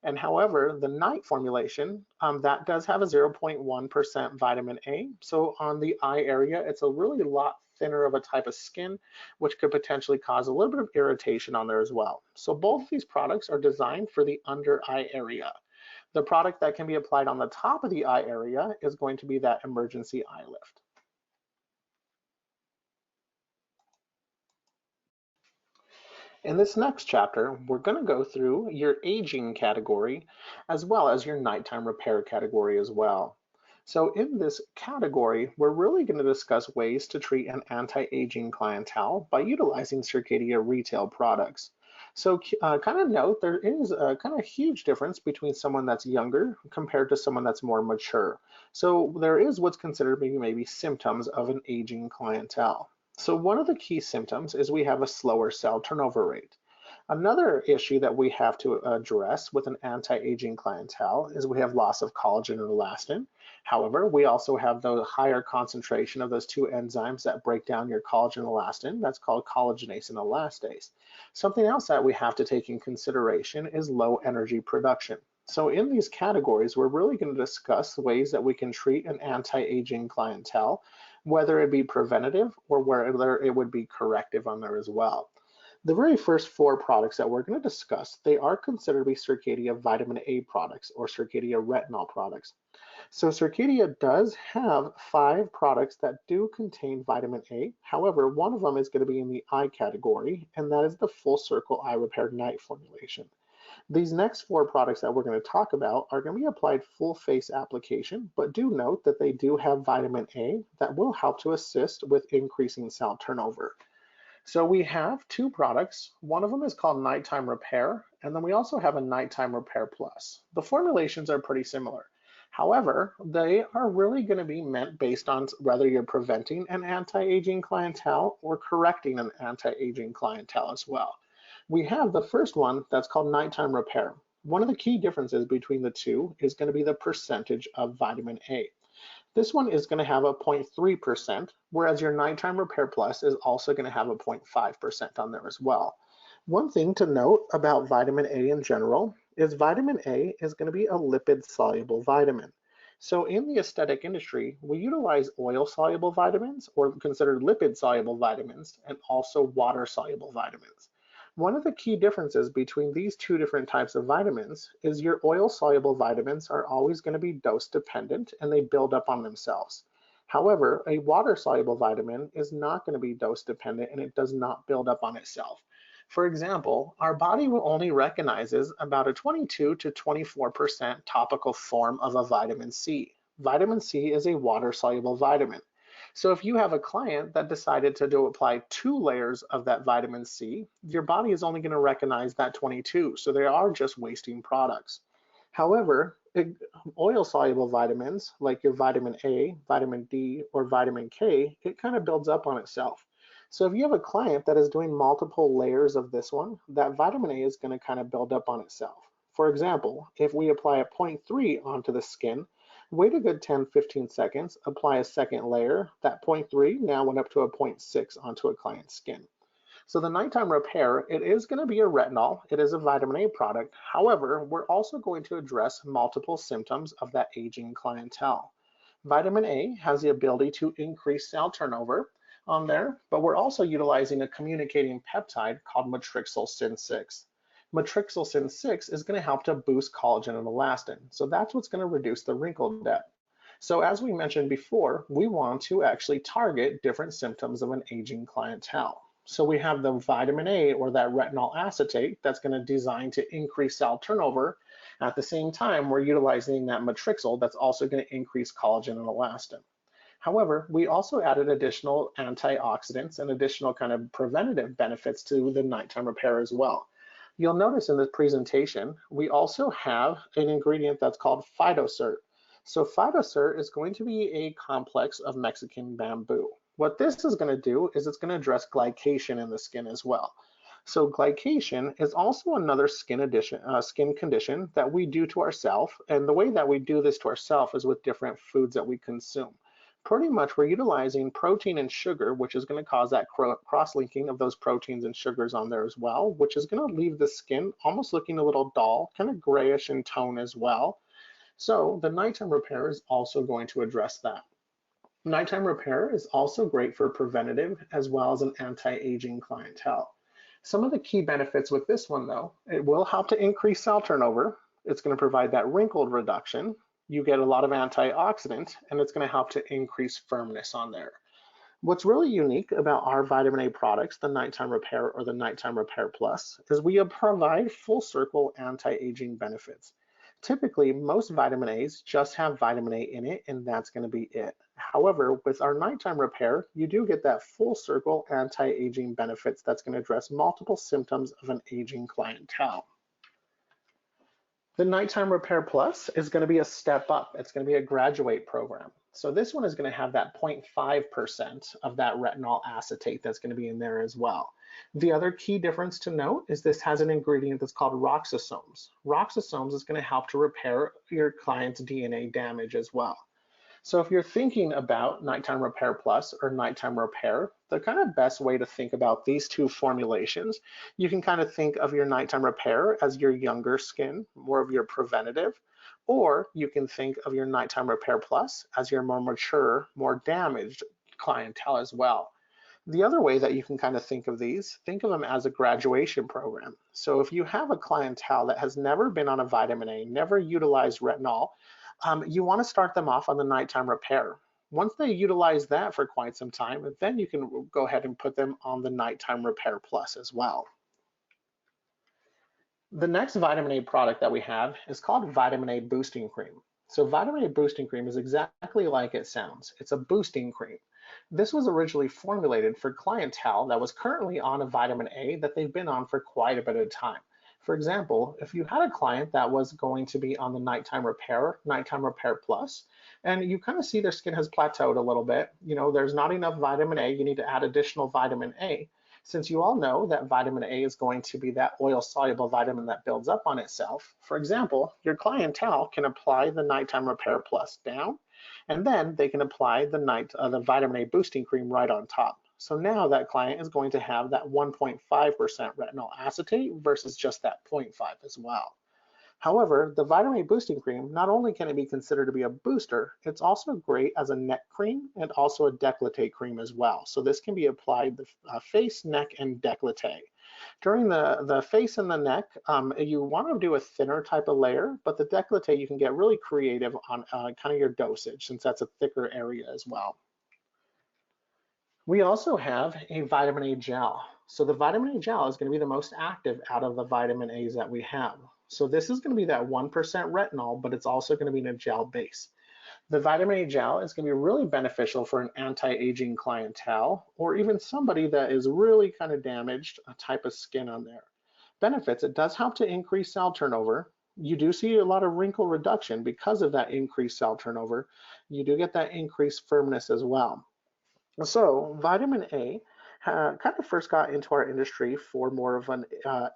And however, the night formulation, that does have a 0.1% vitamin A. So on the eye area, it's a really lot thinner of a type of skin, which could potentially cause a little bit of irritation on there as well. So both of these products are designed for the under eye area. The product that can be applied on the top of the eye area is going to be that emergency eye lift. In this next chapter, we're going to go through your aging category as well as your nighttime repair category as well. So in this category, we're really going to discuss ways to treat an anti-aging clientele by utilizing Circadia retail products. So kind of note, there is a kind of huge difference between someone that's younger compared to someone that's more mature. So there is what's considered maybe symptoms of an aging clientele. So one of the key symptoms is we have a slower cell turnover rate. Another issue that we have to address with an anti-aging clientele is we have loss of collagen and elastin. However, we also have the higher concentration of those two enzymes that break down your collagen and elastin. That's called collagenase and elastase. Something else that we have to take in consideration is low energy production. So in these categories, we're really going to discuss ways that we can treat an anti-aging clientele, whether it be preventative or whether it would be corrective on there as well. The very first four products that we're going to discuss, they are considered to be Circadia vitamin A products or Circadia retinol products. So Circadia does have 5 products that do contain vitamin A. However, one of them is going to be in the eye category, and that is the Full Circle Eye Repair Night formulation. These next 4 products that we're going to talk about are going to be applied full face application, but do note that they do have vitamin A that will help to assist with increasing cell turnover. So we have 2 products. One of them is called Nighttime Repair, and then we also have a Nighttime Repair Plus. The formulations are pretty similar. However, they are really going to be meant based on whether you're preventing an anti-aging clientele or correcting an anti-aging clientele as well. We have the first one that's called nighttime repair. One of the key differences between the two is going to be the percentage of vitamin A. This one is going to have a 0.3%, whereas your nighttime repair plus is also going to have a 0.5% on there as well. One thing to note about vitamin A in general is vitamin A is going to be a lipid soluble vitamin. So in the aesthetic industry, we utilize oil soluble vitamins or considered lipid soluble vitamins and also water soluble vitamins. One of the key differences between these two different types of vitamins is your oil soluble vitamins are always going to be dose dependent and they build up on themselves. However, a water soluble vitamin is not going to be dose dependent and it does not build up on itself. For example, our body only recognizes about a 22 to 24% topical form of a vitamin C. Vitamin C is a water soluble vitamin. So if you have a client that decided to apply 2 layers of that vitamin C, your body is only going to recognize that 22. So they are just wasting products. However, oil soluble vitamins like your vitamin A, vitamin D, or vitamin K, it kind of builds up on itself. So if you have a client that is doing multiple layers of this one, that vitamin A is going to kind of build up on itself. For example, if we apply a 0.3 onto the skin, wait a good 10-15 seconds, apply a second layer, that 0.3 now went up to a 0.6 onto a client's skin. So the nighttime repair, it is going to be a retinol, it is a vitamin A product. However, we're also going to address multiple symptoms of that aging clientele. Vitamin A has the ability to increase cell turnover on there, but we're also utilizing a communicating peptide called matrixyl 6. Matrixyl 6 is going to help to boost collagen and elastin. So that's what's going to reduce the wrinkle depth. So as we mentioned before, we want to actually target different symptoms of an aging clientele. So we have the vitamin A or that retinol acetate that's going to design to increase cell turnover. At the same time, we're utilizing that matrixyl that's also going to increase collagen and elastin. However, we also added additional antioxidants and additional kind of preventative benefits to the nighttime repair as well. You'll notice in this presentation, we also have an ingredient that's called phytocert. So phytocert is going to be a complex of Mexican bamboo. What this is going to do is it's going to address glycation in the skin as well. So glycation is also another skin condition that we do to ourselves. And the way that we do this to ourselves is with different foods that we consume. Pretty much we're utilizing protein and sugar, which is going to cause that cross-linking of those proteins and sugars on there as well, which is going to leave the skin almost looking a little dull, kind of grayish in tone as well. So the nighttime repair is also going to address that. Nighttime repair is also great for preventative as well as an anti-aging clientele. Some of the key benefits with this one though, it will help to increase cell turnover. It's going to provide that wrinkle reduction. You get a lot of antioxidant and it's going to help to increase firmness on there. What's really unique about our vitamin A products, the nighttime repair or the nighttime repair plus, is we provide full circle anti-aging benefits. Typically, most vitamin A's just have vitamin A in it, and that's going to be it. However, with our nighttime repair, you do get that full circle anti-aging benefits that's going to address multiple symptoms of an aging clientele. The Nighttime Repair Plus is going to be a step up. It's going to be a graduate program. So this one is going to have that 0.5% of that retinol acetate that's going to be in there as well. The other key difference to note is this has an ingredient that's called roxasomes. Roxasomes is going to help to repair your client's DNA damage as well. So if you're thinking about Nighttime Repair Plus or Nighttime Repair, the kind of best way to think about these two formulations, you can kind of think of your Nighttime Repair as your younger skin, more of your preventative, or you can think of your Nighttime Repair Plus as your more mature, more damaged clientele as well. The other way that you can kind of think of these, think of them as a graduation program. So if you have a clientele that has never been on a vitamin A, never utilized retinol, you want to start them off on the nighttime repair. Once they utilize that for quite some time, then you can go ahead and put them on the nighttime repair plus as well. The next vitamin A product that we have is called vitamin A boosting cream. So vitamin A boosting cream is exactly like it sounds. It's a boosting cream. This was originally formulated for clientele that was currently on a vitamin A that they've been on for quite a bit of time. For example, if you had a client that was going to be on the nighttime repair plus, and you kind of see their skin has plateaued a little bit, there's not enough vitamin A, you need to add additional vitamin A. Since you all know that vitamin A is going to be that oil soluble vitamin that builds up on itself, for example, your clientele can apply the nighttime repair plus down, and then they can apply the vitamin A boosting cream right on top. So now that client is going to have that 1.5% retinol acetate versus just that 0.5 as well. However, the vitamin A boosting cream, not only can it be considered to be a booster, it's also great as a neck cream and also a décolleté cream as well. So this can be applied the face, neck, and décolleté. During the face and the neck, you want to do a thinner type of layer, but the décolleté, you can get really creative on kind of your dosage since that's a thicker area as well. We also have a vitamin A gel. So the vitamin A gel is going to be the most active out of the vitamin A's that we have. So this is going to be that 1% retinol, but it's also going to be in a gel base. The vitamin A gel is going to be really beneficial for an anti-aging clientele or even somebody that is really kind of damaged, a type of skin on there. Benefits, it does help to increase cell turnover. You do see a lot of wrinkle reduction because of that increased cell turnover. You do get that increased firmness as well. So vitamin A kind of first got into our industry for more of an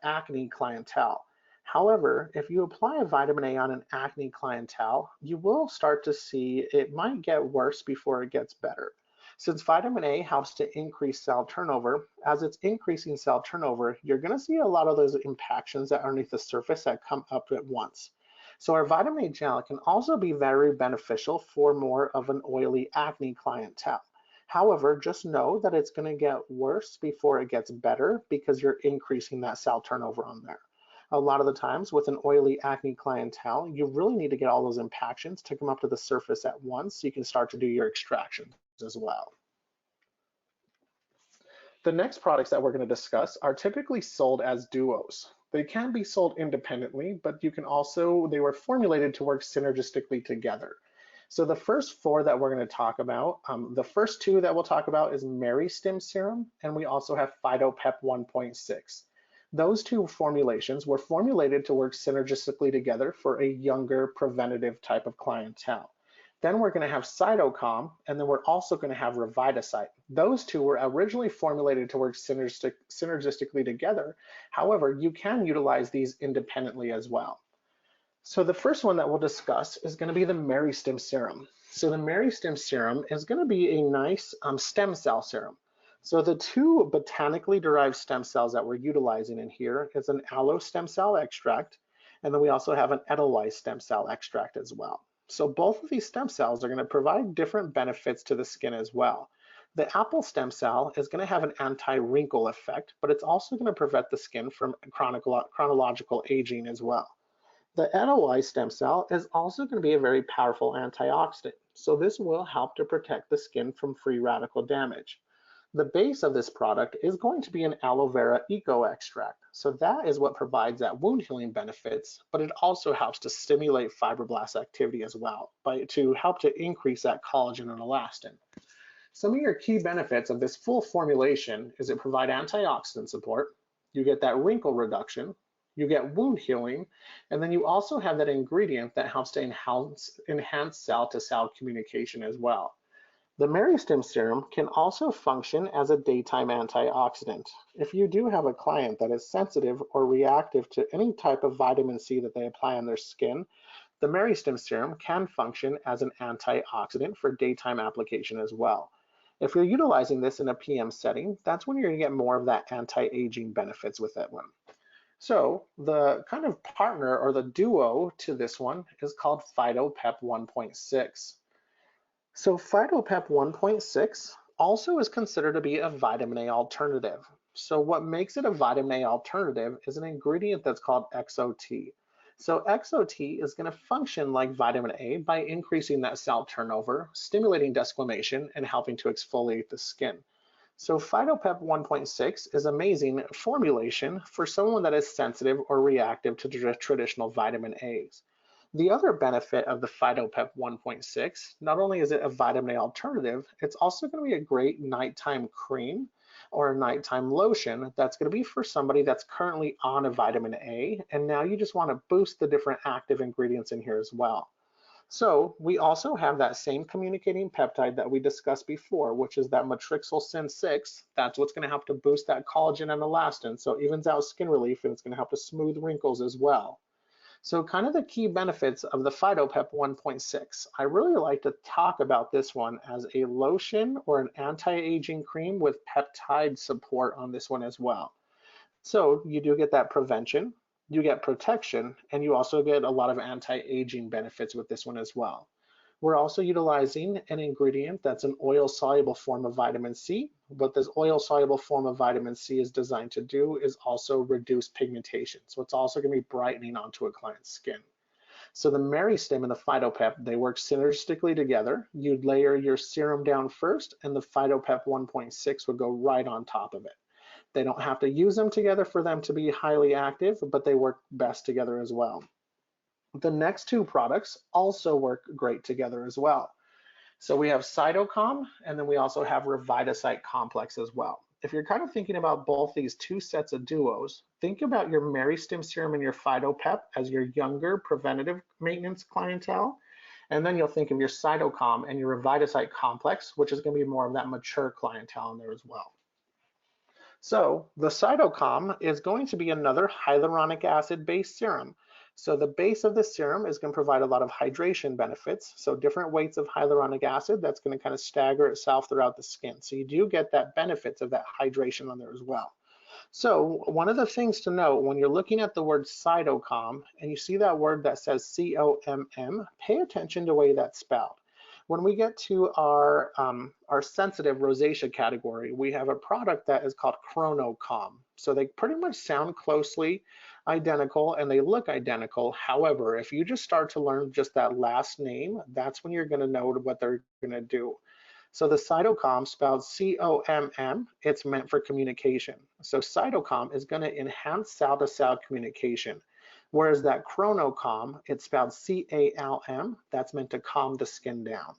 acne clientele. However, if you apply a vitamin A on an acne clientele, you will start to see it might get worse before it gets better. Since vitamin A helps to increase cell turnover, as it's increasing cell turnover, you're going to see a lot of those impactions that are underneath the surface that come up at once. So our vitamin A gel can also be very beneficial for more of an oily acne clientele. However, just know that it's going to get worse before it gets better because you're increasing that cell turnover on there. A lot of the times with an oily acne clientele, you really need to get all those impactions to come up to the surface at once so you can start to do your extractions as well. The next products that we're going to discuss are typically sold as duos. They can be sold independently, but they were formulated to work synergistically together. So the first four that we're going to talk about, the first two that we'll talk about is Meristem serum, and we also have PhytoPep 1.6. Those two formulations were formulated to work synergistically together for a younger preventative type of clientele. Then we're going to have Cytocom, and then we're also going to have Revitacite. Those two were originally formulated to work synergistically together. However, you can utilize these independently as well. So the first one that we'll discuss is going to be the Meristem serum. So the Meristem serum is going to be a nice stem cell serum. So the two botanically derived stem cells that we're utilizing in here is an aloe stem cell extract, and then we also have an Edelweiss stem cell extract as well. So both of these stem cells are going to provide different benefits to the skin as well. The apple stem cell is going to have an anti-wrinkle effect, but it's also going to prevent the skin from chronological aging as well. The Edelweiss stem cell is also going to be a very powerful antioxidant, so this will help to protect the skin from free radical damage. The base of this product is going to be an aloe vera eco extract, so that is what provides that wound healing benefits, but it also helps to stimulate fibroblast activity as well, to help to increase that collagen and elastin. Some of your key benefits of this full formulation is it provides antioxidant support, you get that wrinkle reduction, you get wound healing, and then you also have that ingredient that helps to enhance cell-to-cell communication as well. The Meristem serum can also function as a daytime antioxidant. If you do have a client that is sensitive or reactive to any type of vitamin C that they apply on their skin, the Meristem serum can function as an antioxidant for daytime application as well. If you're utilizing this in a PM setting, that's when you're going to get more of that anti-aging benefits with that one. So the kind of partner or the duo to this one is called PhytoPep 1.6. So PhytoPep 1.6 also is considered to be a vitamin A alternative. So what makes it a vitamin A alternative is an ingredient that's called XOT. So XOT is going to function like vitamin A by increasing that cell turnover, stimulating desquamation, and helping to exfoliate the skin. So PhytoPep 1.6 is amazing formulation for someone that is sensitive or reactive to traditional vitamin A's. The other benefit of the PhytoPep 1.6, not only is it a vitamin A alternative, it's also going to be a great nighttime cream, or a nighttime lotion that's going to be for somebody that's currently on a vitamin A, and now you just want to boost the different active ingredients in here as well. So we also have that same communicating peptide that we discussed before, which is that matrixyl sin-6. That's what's going to help to boost that collagen and elastin. So it evens out skin relief, and it's going to help to smooth wrinkles as well. So kind of the key benefits of the PhytoPep 1.6. I really like to talk about this one as a lotion or an anti-aging cream with peptide support on this one as well. So you do get that prevention, you get protection, and you also get a lot of anti-aging benefits with this one as well. We're also utilizing an ingredient that's an oil-soluble form of vitamin C. What this oil-soluble form of vitamin C is designed to do is also reduce pigmentation. So it's also going to be brightening onto a client's skin. So the meristem and the PhytoPep, they work synergistically together. You'd layer your serum down first, and the PhytoPep 1.6 would go right on top of it. They don't have to use them together for them to be highly active, but they work best together as well. The next two products also work great together as well. So we have Cytocom, and then we also have Revitacite Complex as well. If you're kind of thinking about both these two sets of duos, think about your meristem serum and your PhytoPep as your younger preventative maintenance clientele. And then you'll think of your Cytocom and your Revitacite Complex, which is going to be more of that mature clientele in there as well. So the Cytocom is going to be another hyaluronic acid based serum. So the base of the serum is going to provide a lot of hydration benefits. So different weights of hyaluronic acid, that's going to kind of stagger itself throughout the skin. So you do get that benefits of that hydration on there as well. So one of the things to note when you're looking at the word Cytocom and you see that word that says C-O-M-M, pay attention to the way that's spelled. When we get to our sensitive rosacea category, we have a product that is called Chronocom. So they pretty much sound closely identical and they look identical. However, if you just start to learn just that last name, that's when you're going to know what they're going to do. So the Cytocom, spelled C-O-M-M, it's meant for communication. So Cytocom is going to enhance cell-to-cell communication. Whereas that Chronocom, it's spelled C-A-L-M, that's meant to calm the skin down.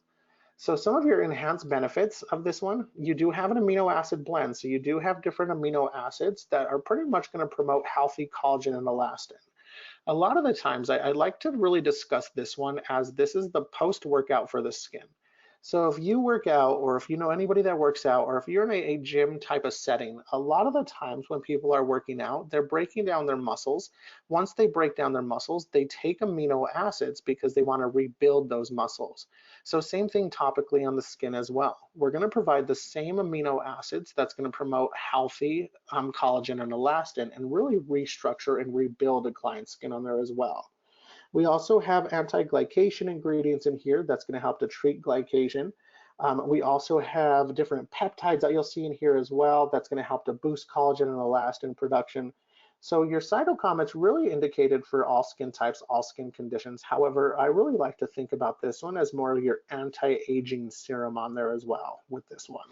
So some of your enhanced benefits of this one, you do have an amino acid blend. So you do have different amino acids that are pretty much going to promote healthy collagen and elastin. A lot of the times I like to really discuss this one as this is the post-workout for the skin. So if you work out, or if you know anybody that works out, or if you're in a gym type of setting, a lot of the times when people are working out, they're breaking down their muscles. Once they break down their muscles, they take amino acids because they want to rebuild those muscles. So same thing topically on the skin as well. We're going to provide the same amino acids that's going to promote healthy collagen and elastin and really restructure and rebuild a client's skin on there as well. We also have anti-glycation ingredients in here that's going to help to treat glycation. We also have different peptides that you'll see in here as well that's going to help to boost collagen and elastin production. So your Cytocom, it's really indicated for all skin types, all skin conditions. However, I really like to think about this one as more of your anti-aging serum on there as well with this one.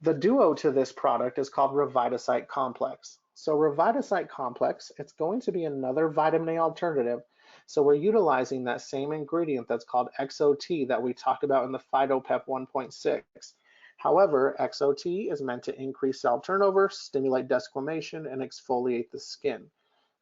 The duo to this product is called Revitacite Complex. So Revitacite Complex, it's going to be another vitamin A alternative. So we're utilizing that same ingredient that's called XOT that we talked about in the PhytoPep 1.6. However, XOT is meant to increase cell turnover, stimulate desquamation, and exfoliate the skin.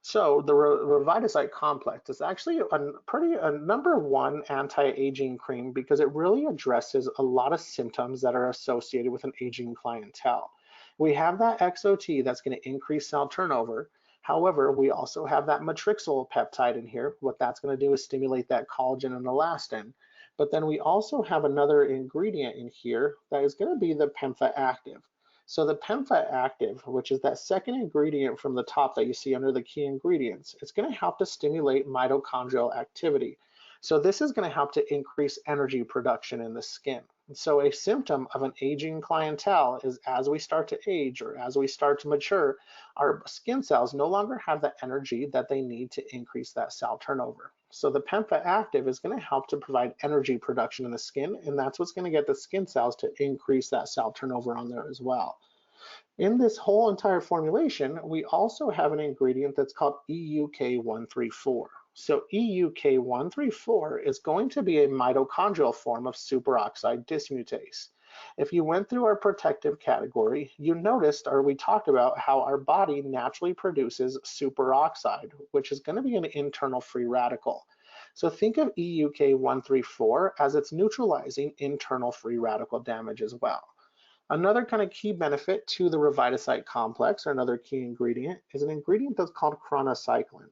So the Revitacite Complex is actually a #1 anti-aging cream because it really addresses a lot of symptoms that are associated with an aging clientele. We have that XOT that's going to increase cell turnover. However, we also have that matrixyl peptide in here. What that's going to do is stimulate that collagen and elastin. But then we also have another ingredient in here that is going to be the Pempha Active. So the Pempha Active, which is that second ingredient from the top that you see under the key ingredients, it's going to help to stimulate mitochondrial activity. So this is going to help to increase energy production in the skin. And so a symptom of an aging clientele is as we start to age or as we start to mature, our skin cells no longer have the energy that they need to increase that cell turnover. So the Pempha Active is going to help to provide energy production in the skin, and that's what's going to get the skin cells to increase that cell turnover on there as well. In this whole entire formulation, we also have an ingredient that's called EUK134. So EUK134 is going to be a mitochondrial form of superoxide dismutase. If you went through our protective category, you noticed or we talked about how our body naturally produces superoxide, which is going to be an internal free radical. So think of EUK134 as it's neutralizing internal free radical damage as well. Another kind of key benefit to the revitosite complex, or another key ingredient, is an ingredient that's called chronocyclin.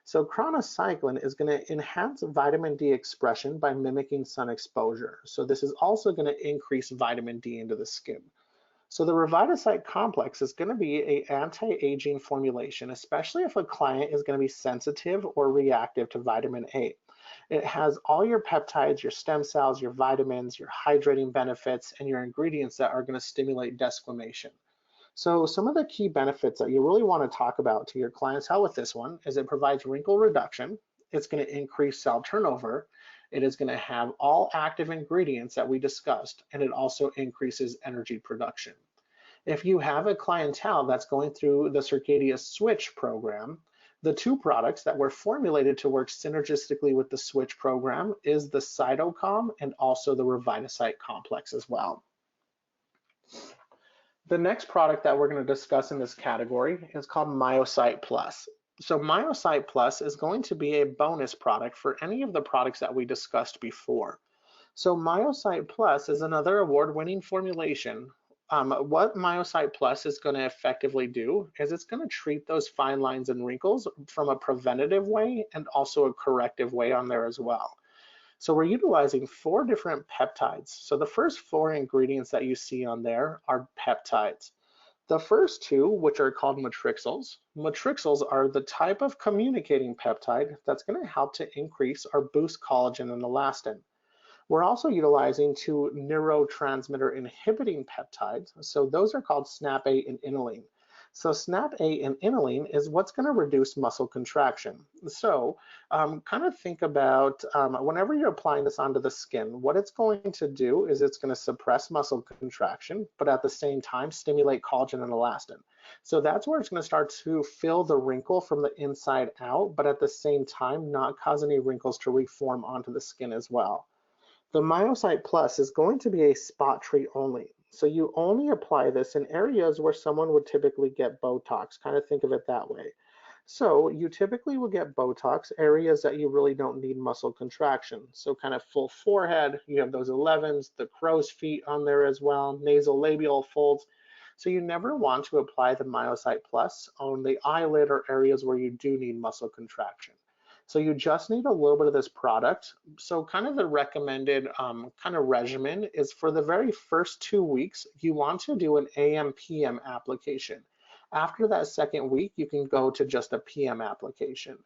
So chronocyclin is going to enhance vitamin D expression by mimicking sun exposure. So this is also going to increase vitamin D into the skin. So the revitosite complex is going to be an anti-aging formulation, especially if a client is going to be sensitive or reactive to vitamin A. It has all your peptides, your stem cells, your vitamins, your hydrating benefits, and your ingredients that are going to stimulate desquamation. So some of the key benefits that you really want to talk about to your clientele with this one is it provides wrinkle reduction, it's going to increase cell turnover, it is going to have all active ingredients that we discussed, and it also increases energy production. If you have a clientele that's going through the Circadia Switch program, the two products that were formulated to work synergistically with the Switch program is the Cytocom and also the Revitosite complex as well. The next product that we're going to discuss in this category is called Myocyte Plus. So Myocyte Plus is going to be a bonus product for any of the products that we discussed before. So Myocyte Plus is another award-winning formulation. What Myocyte Plus is going to effectively do is it's going to treat those fine lines and wrinkles from a preventative way and also a corrective way on there as well. So we're utilizing 4 different peptides. So the first 4 ingredients that you see on there are peptides. The first 2, which are called matrixyls. Matrixyls are the type of communicating peptide that's going to help to increase or boost collagen and elastin. We're also utilizing 2 neurotransmitter inhibiting peptides. So those are called SNAP-A and inulin. So SNAP-A and inulin is what's going to reduce muscle contraction. So kind of think about whenever you're applying this onto the skin, what it's going to do is it's going to suppress muscle contraction, but at the same time stimulate collagen and elastin. So that's where it's going to start to fill the wrinkle from the inside out, but at the same time not cause any wrinkles to reform onto the skin as well. The Myocyte Plus is going to be a spot treat only. So you only apply this in areas where someone would typically get Botox, kind of think of it that way. So you typically will get Botox areas that you really don't need muscle contraction. So kind of full forehead, you have those 11s, the crow's feet on there as well, nasal labial folds. So you never want to apply the Myocyte Plus on the eyelid or areas where you do need muscle contraction. So you just need a little bit of this product. So kind of the recommended kind of regimen is for the very first 2 weeks, you want to do an AM/PM application. After that second week, you can go to just a PM application.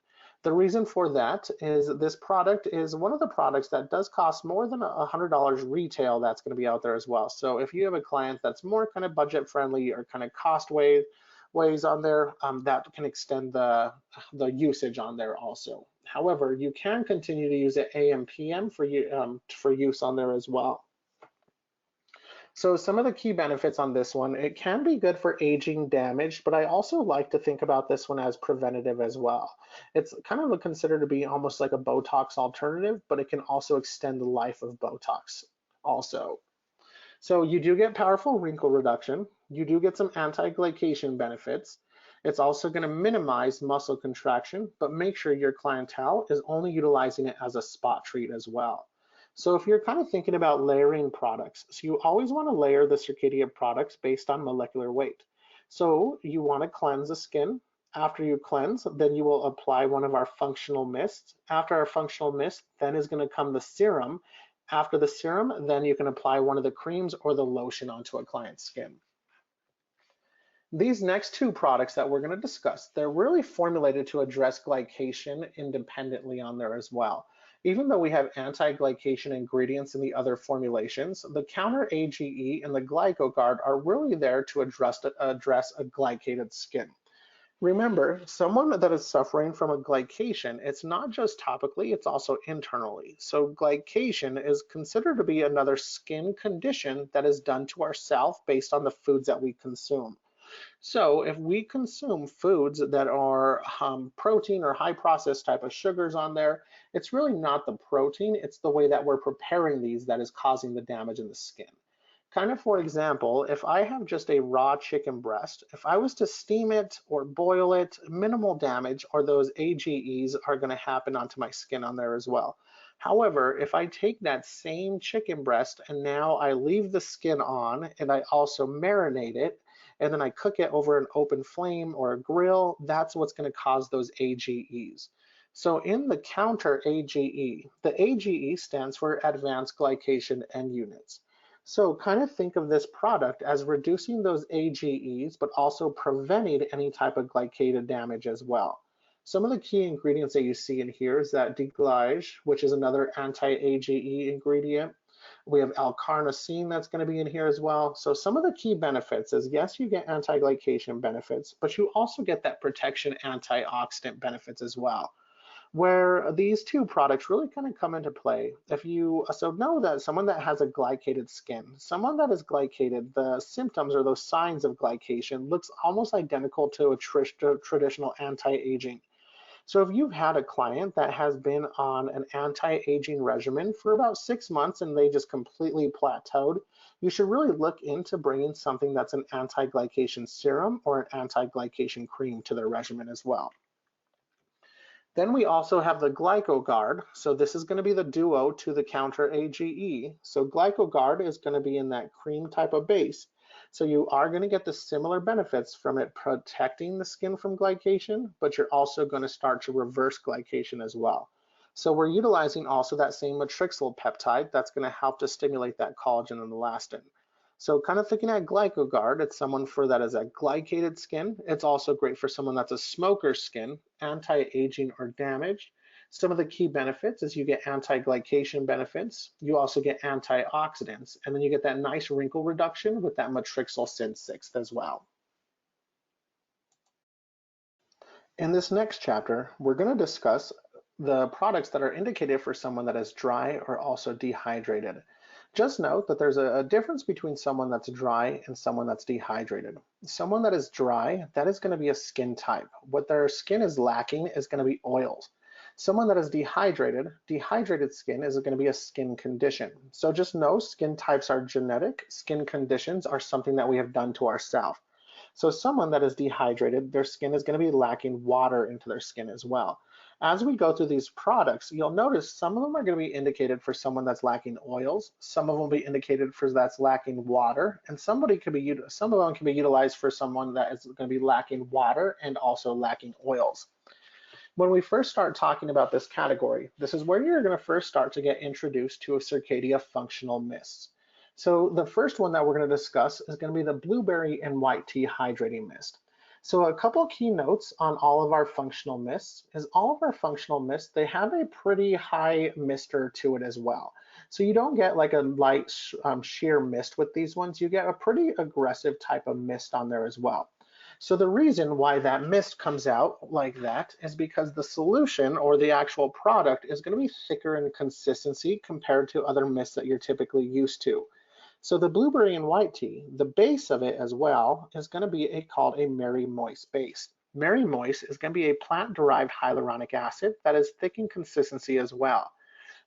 The reason for that is this product is one of the products that does cost more than $100 retail that's going to be out there as well. So if you have a client that's more kind of budget friendly or kind of cost ways on there, that can extend the usage on there also. However, you can continue to use it AM/PM for use on there as well. So some of the key benefits on this one, it can be good for aging damage, but I also like to think about this one as preventative as well. It's kind of considered to be almost like a Botox alternative, but it can also extend the life of Botox also. So you do get powerful wrinkle reduction. You do get some anti-glycation benefits. It's also going to minimize muscle contraction, but make sure your clientele is only utilizing it as a spot treat as well. So if you're kind of thinking about layering products, so you always want to layer the Circadia products based on molecular weight. So you want to cleanse the skin. After you cleanse, then you will apply one of our functional mists. After our functional mist, then is going to come the serum. After the serum, then you can apply one of the creams or the lotion onto a client's skin. These next 2 products that we're going to discuss, they're really formulated to address glycation independently on there as well. Even though we have anti-glycation ingredients in the other formulations, the counter AGE and the GlycoGuard are really there to address a glycated skin. Remember, someone that is suffering from a glycation, it's not just topically, it's also internally. So glycation is considered to be another skin condition that is done to ourselves based on the foods that we consume. So if we consume foods that are protein or high processed type of sugars on there, it's really not the protein, it's the way that we're preparing these that is causing the damage in the skin. Kind of for example, if I have just a raw chicken breast, if I was to steam it or boil it, minimal damage or those AGEs are going to happen onto my skin on there as well. However, if I take that same chicken breast and now I leave the skin on and I also marinate it and then I cook it over an open flame or a grill, that's what's going to cause those AGEs. So in the counter AGE, the AGE stands for Advanced Glycation End Units. So kind of think of this product as reducing those AGEs, but also preventing any type of glycated damage as well. Some of the key ingredients that you see in here is that deglige, which is another anti-AGE ingredient. We have L-carnosine that's going to be in here as well. So some of the key benefits is, yes, you get anti-glycation benefits, but you also get that protection antioxidant benefits as well, where these two products really kind of come into play. If you know that someone that has a glycated skin, someone that is glycated, the symptoms or those signs of glycation looks almost identical to a traditional anti-aging. So if you've had a client that has been on an anti-aging regimen for about 6 months and they just completely plateaued, you should really look into bringing something that's an anti-glycation serum or an anti-glycation cream to their regimen as well. Then we also have the GlycoGuard. So this is going to be the duo to the counter AGE. So GlycoGuard is going to be in that cream type of base. So you are going to get the similar benefits from it protecting the skin from glycation, but you're also going to start to reverse glycation as well. So we're utilizing also that same matrixyl peptide that's going to help to stimulate that collagen and elastin. So kind of thinking at GlycoGuard, it's someone for that is a glycated skin. It's also great for someone that's a smoker's skin, anti-aging or damaged. Some of the key benefits is you get anti-glycation benefits. You also get antioxidants, and then you get that nice wrinkle reduction with that matrixyl Syn-6 as well. In this next chapter, we're going to discuss the products that are indicated for someone that is dry or also dehydrated. Just note that there's a difference between someone that's dry and someone that's dehydrated. Someone that is dry, that is going to be a skin type. What their skin is lacking is going to be oils. Someone that is dehydrated skin is going to be a skin condition. So just know skin types are genetic, skin conditions are something that we have done to ourselves. So someone that is dehydrated, their skin is going to be lacking water into their skin as well. As we go through these products, you'll notice some of them are going to be indicated for someone that's lacking oils, some of them will be indicated for that's lacking water, and some of them can be utilized for someone that is going to be lacking water and also lacking oils. When we first start talking about this category, this is where you're going to first start to get introduced to a Circadia functional mists. So the first one that we're going to discuss is going to be the blueberry and white tea hydrating mist. So a couple key notes on all of our functional mists is all of our functional mists, they have a pretty high mister to it as well. So you don't get like a light sheer mist with these ones, you get a pretty aggressive type of mist on there as well. So the reason why that mist comes out like that is because the solution or the actual product is going to be thicker in consistency compared to other mists that you're typically used to. So the blueberry and white tea, the base of it as well is going to be called a Mary Moist base. Mary Moist is going to be a plant-derived hyaluronic acid that is thick in consistency as well.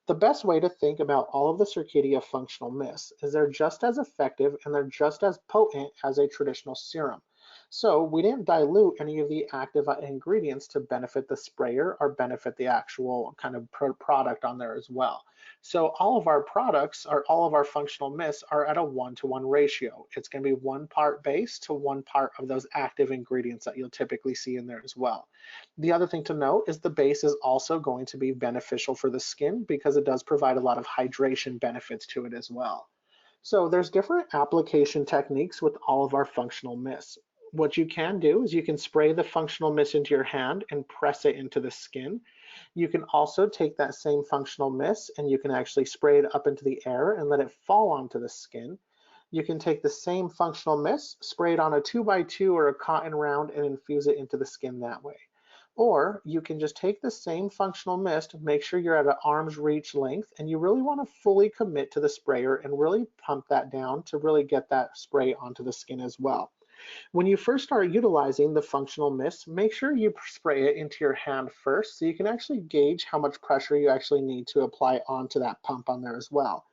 The best way to think about all of the Circadia functional mists is they're just as effective and they're just as potent as a traditional serum. So we didn't dilute any of the active ingredients to benefit the sprayer or benefit the actual kind of product on there as well. So all of our products or all of our functional mists are at a 1-to-1 ratio. It's going to be 1 part base to 1 part of those active ingredients that you'll typically see in there as well. The other thing to note is the base is also going to be beneficial for the skin because it does provide a lot of hydration benefits to it as well. So there's different application techniques with all of our functional mists. What you can do is you can spray the functional mist into your hand and press it into the skin. You can also take that same functional mist and you can actually spray it up into the air and let it fall onto the skin. You can take the same functional mist, spray it on a 2x2 or a cotton round and infuse it into the skin that way. Or you can just take the same functional mist, make sure you're at an arm's reach length, and you really want to fully commit to the sprayer and really pump that down to really get that spray onto the skin as well. When you first start utilizing the functional mist, make sure you spray it into your hand first so you can actually gauge how much pressure you actually need to apply onto that pump on there as well.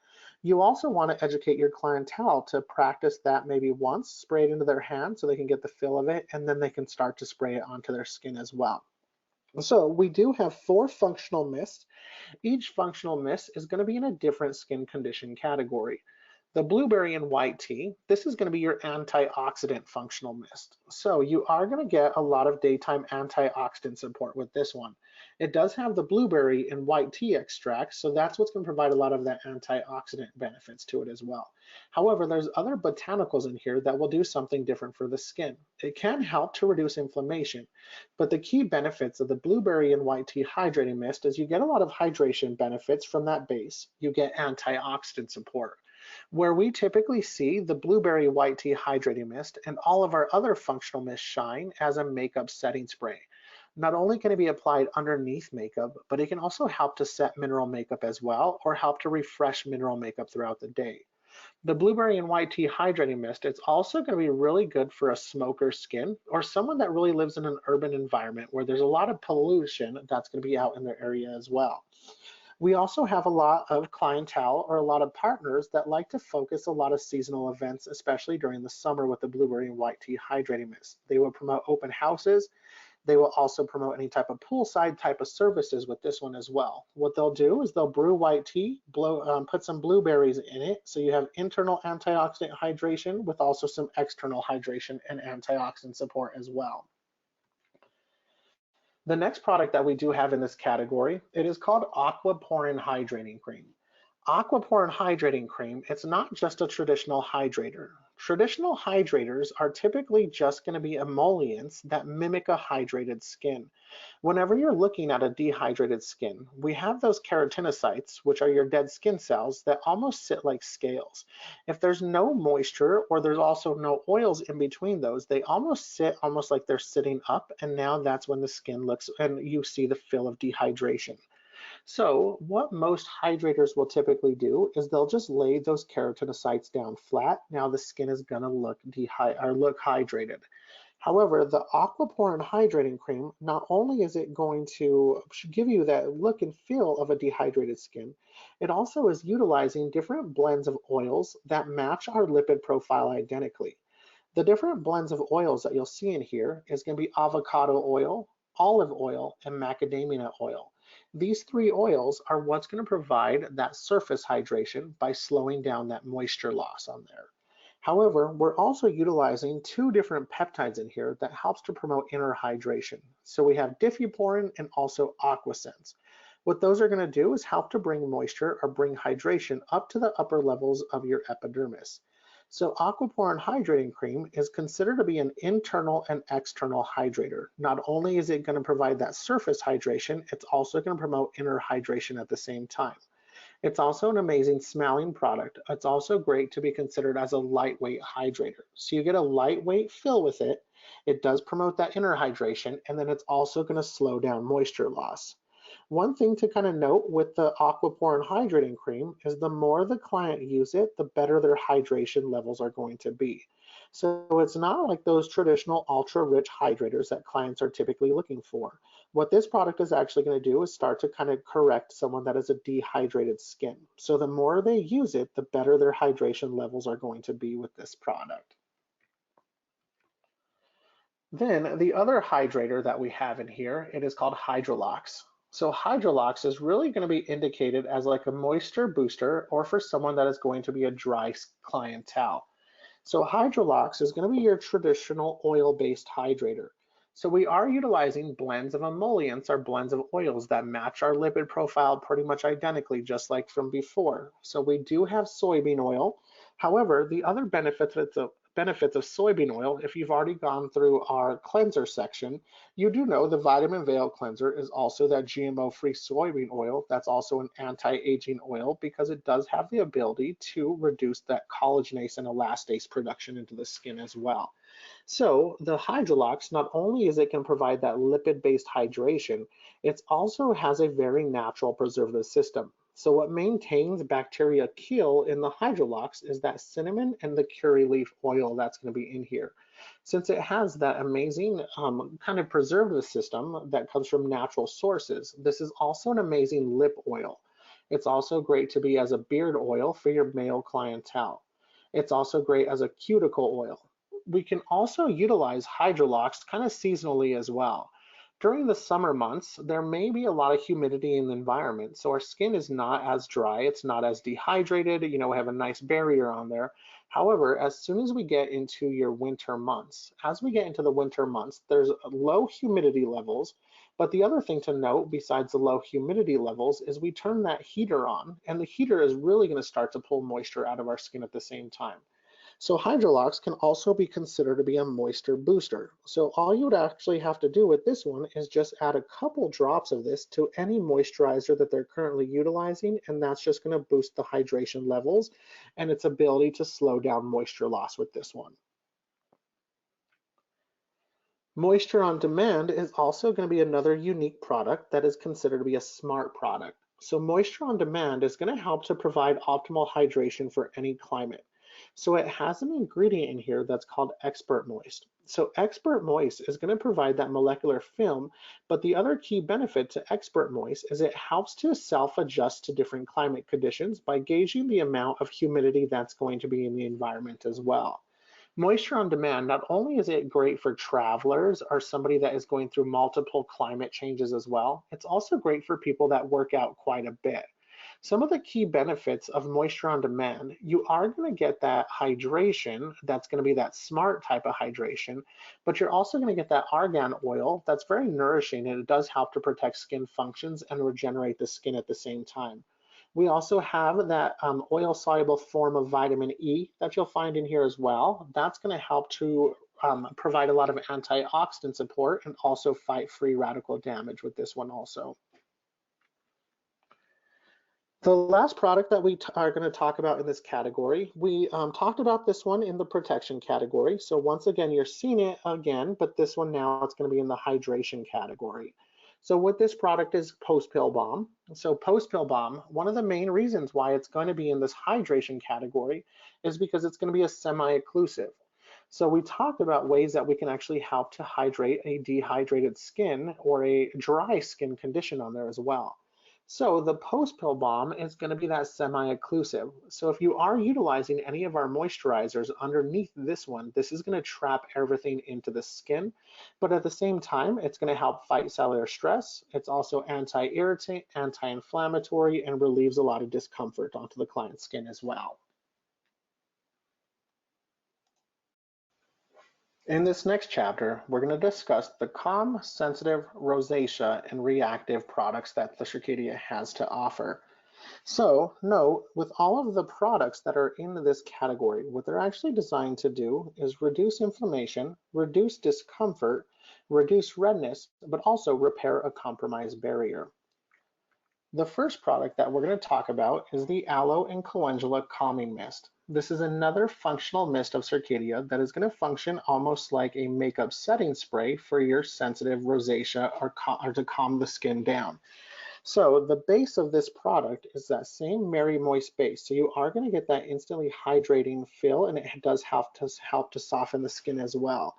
You also want to educate your clientele to practice that maybe once, spray it into their hand so they can get the feel of it, and then they can start to spray it onto their skin as well. So we do have 4 functional mists. Each functional mist is going to be in a different skin condition category. The blueberry and white tea, this is going to be your antioxidant functional mist. So you are going to get a lot of daytime antioxidant support with this one. It does have the blueberry and white tea extract, so that's what's going to provide a lot of that antioxidant benefits to it as well. However, there's other botanicals in here that will do something different for the skin. It can help to reduce inflammation, but the key benefits of the blueberry and white tea hydrating mist is you get a lot of hydration benefits from that base. You get antioxidant support. Where we typically see the blueberry white tea hydrating mist and all of our other functional mists shine as a makeup setting spray. Not only can it be applied underneath makeup, but it can also help to set mineral makeup as well, or help to refresh mineral makeup throughout the day. The blueberry and white tea hydrating mist, it's also going to be really good for a smoker's skin or someone that really lives in an urban environment where there's a lot of pollution that's going to be out in their area as well. We also have a lot of clientele or a lot of partners that like to focus a lot of seasonal events, especially during the summer with the blueberry and white tea hydrating mist. They will promote open houses. They will also promote any type of poolside type of services with this one as well. What they'll do is they'll brew white tea, put some blueberries in it, so you have internal antioxidant hydration with also some external hydration and antioxidant support as well. The next product that we do have in this category, it is called Aquaporin Hydrating Cream. Aquaporin Hydrating Cream, it's not just a traditional hydrator. Traditional hydrators are typically just going to be emollients that mimic a hydrated skin. Whenever you're looking at a dehydrated skin, we have those keratinocytes, which are your dead skin cells that almost sit like scales. If there's no moisture or there's also no oils in between those, they almost sit almost like they're sitting up, and now that's when the skin looks and you see the feel of dehydration. So what most hydrators will typically do is they'll just lay those keratinocytes down flat. Now the skin is gonna look hydrated. However, the Aquaporin Hydrating Cream, not only is it going to give you that look and feel of a dehydrated skin, it also is utilizing different blends of oils that match our lipid profile identically. The different blends of oils that you'll see in here is going to be avocado oil, olive oil, and macadamia oil. These 3 oils are what's going to provide that surface hydration by slowing down that moisture loss on there. However, we're also utilizing 2 different peptides in here that helps to promote inner hydration. So we have diffuporin and also aquasense. What those are going to do is help to bring moisture or bring hydration up to the upper levels of your epidermis. So Aquaporin Hydrating Cream is considered to be an internal and external hydrator. Not only is it going to provide that surface hydration, it's also going to promote inner hydration at the same time. It's also an amazing smelling product. It's also great to be considered as a lightweight hydrator. So you get a lightweight fill with it. It does promote that inner hydration, and then it's also going to slow down moisture loss. One thing to kind of note with the Aquaporin Hydrating Cream is the more the client use it, the better their hydration levels are going to be. So it's not like those traditional ultra-rich hydrators that clients are typically looking for. What this product is actually going to do is start to kind of correct someone that has a dehydrated skin. So the more they use it, the better their hydration levels are going to be with this product. Then the other hydrator that we have in here, it is called Hydrolox. So Hydrolox is really going to be indicated as like a moisture booster or for someone that is going to be a dry clientele. So Hydrolox is going to be your traditional oil-based hydrator. So we are utilizing blends of emollients or blends of oils that match our lipid profile pretty much identically, just like from before. So we do have soybean oil. However, the other benefits of soybean oil, if you've already gone through our cleanser section, you do know the Vitamin Veil cleanser is also that GMO-free soybean oil. That's also an anti-aging oil because it does have the ability to reduce that collagenase and elastase production into the skin as well. So the Hydrolox, not only is it can provide that lipid-based hydration, it also has a very natural preservative system. So what maintains bacteria kill in the Hydrolox is that cinnamon and the curry leaf oil that's going to be in here. Since it has that amazing kind of preservative system that comes from natural sources, this is also an amazing lip oil. It's also great to be as a beard oil for your male clientele. It's also great as a cuticle oil. We can also utilize hydrolox kind of seasonally as well. During the summer months, there may be a lot of humidity in the environment, so our skin is not as dry, it's not as dehydrated, we have a nice barrier on there. However, as soon as we get into your winter months, as we get into the winter months, there's low humidity levels, but the other thing to note besides the low humidity levels is we turn that heater on, and the heater is really going to start to pull moisture out of our skin at the same time. So Hydrolox can also be considered to be a moisture booster. So all you would actually have to do with this one is just add a couple drops of this to any moisturizer that they're currently utilizing, and that's just going to boost the hydration levels and its ability to slow down moisture loss with this one. Moisture on Demand is also going to be another unique product that is considered to be a smart product. So Moisture on Demand is going to help to provide optimal hydration for any climate. So it has an ingredient in here that's called Expert Moist. So Expert Moist is going to provide that molecular film, but the other key benefit to Expert Moist is it helps to self-adjust to different climate conditions by gauging the amount of humidity that's going to be in the environment as well. Moisture on Demand, not only is it great for travelers or somebody that is going through multiple climate changes as well, it's also great for people that work out quite a bit. Some of the key benefits of Moisture on Demand, you are going to get that hydration, that's going to be that smart type of hydration, but you're also going to get that argan oil that's very nourishing, and it does help to protect skin functions and regenerate the skin at the same time. We also have that oil-soluble form of vitamin E that you'll find in here as well. That's going to help to provide a lot of antioxidant support and also fight free radical damage with this one also. The last product that we are going to talk about in this category, we talked about this one in the protection category. So once again, you're seeing it again, but this one now it's going to be in the hydration category. So what this product is Post-Pill Balm. So Post-Pill Balm, one of the main reasons why it's going to be in this hydration category is because it's going to be a semi-occlusive. So we talked about ways that we can actually help to hydrate a dehydrated skin or a dry skin condition on there as well. So the post-pill balm is going to be that semi-occlusive. So if you are utilizing any of our moisturizers underneath this one, this is going to trap everything into the skin. But at the same time, it's going to help fight cellular stress. It's also anti-irritant, anti-inflammatory, and relieves a lot of discomfort onto the client's skin as well. In this next chapter, we're going to discuss the calm, sensitive, rosacea, and reactive products that the Circadia has to offer. So note, with all of the products that are in this category, what they're actually designed to do is reduce inflammation, reduce discomfort, reduce redness, but also repair a compromised barrier. The first product that we're going to talk about is the Aloe and Calendula Calming Mist. This is another functional mist of Circadia that is going to function almost like a makeup setting spray for your sensitive rosacea or to calm the skin down. So the base of this product is that same Mary Moist base. So you are going to get that instantly hydrating feel, and it does help to soften the skin as well.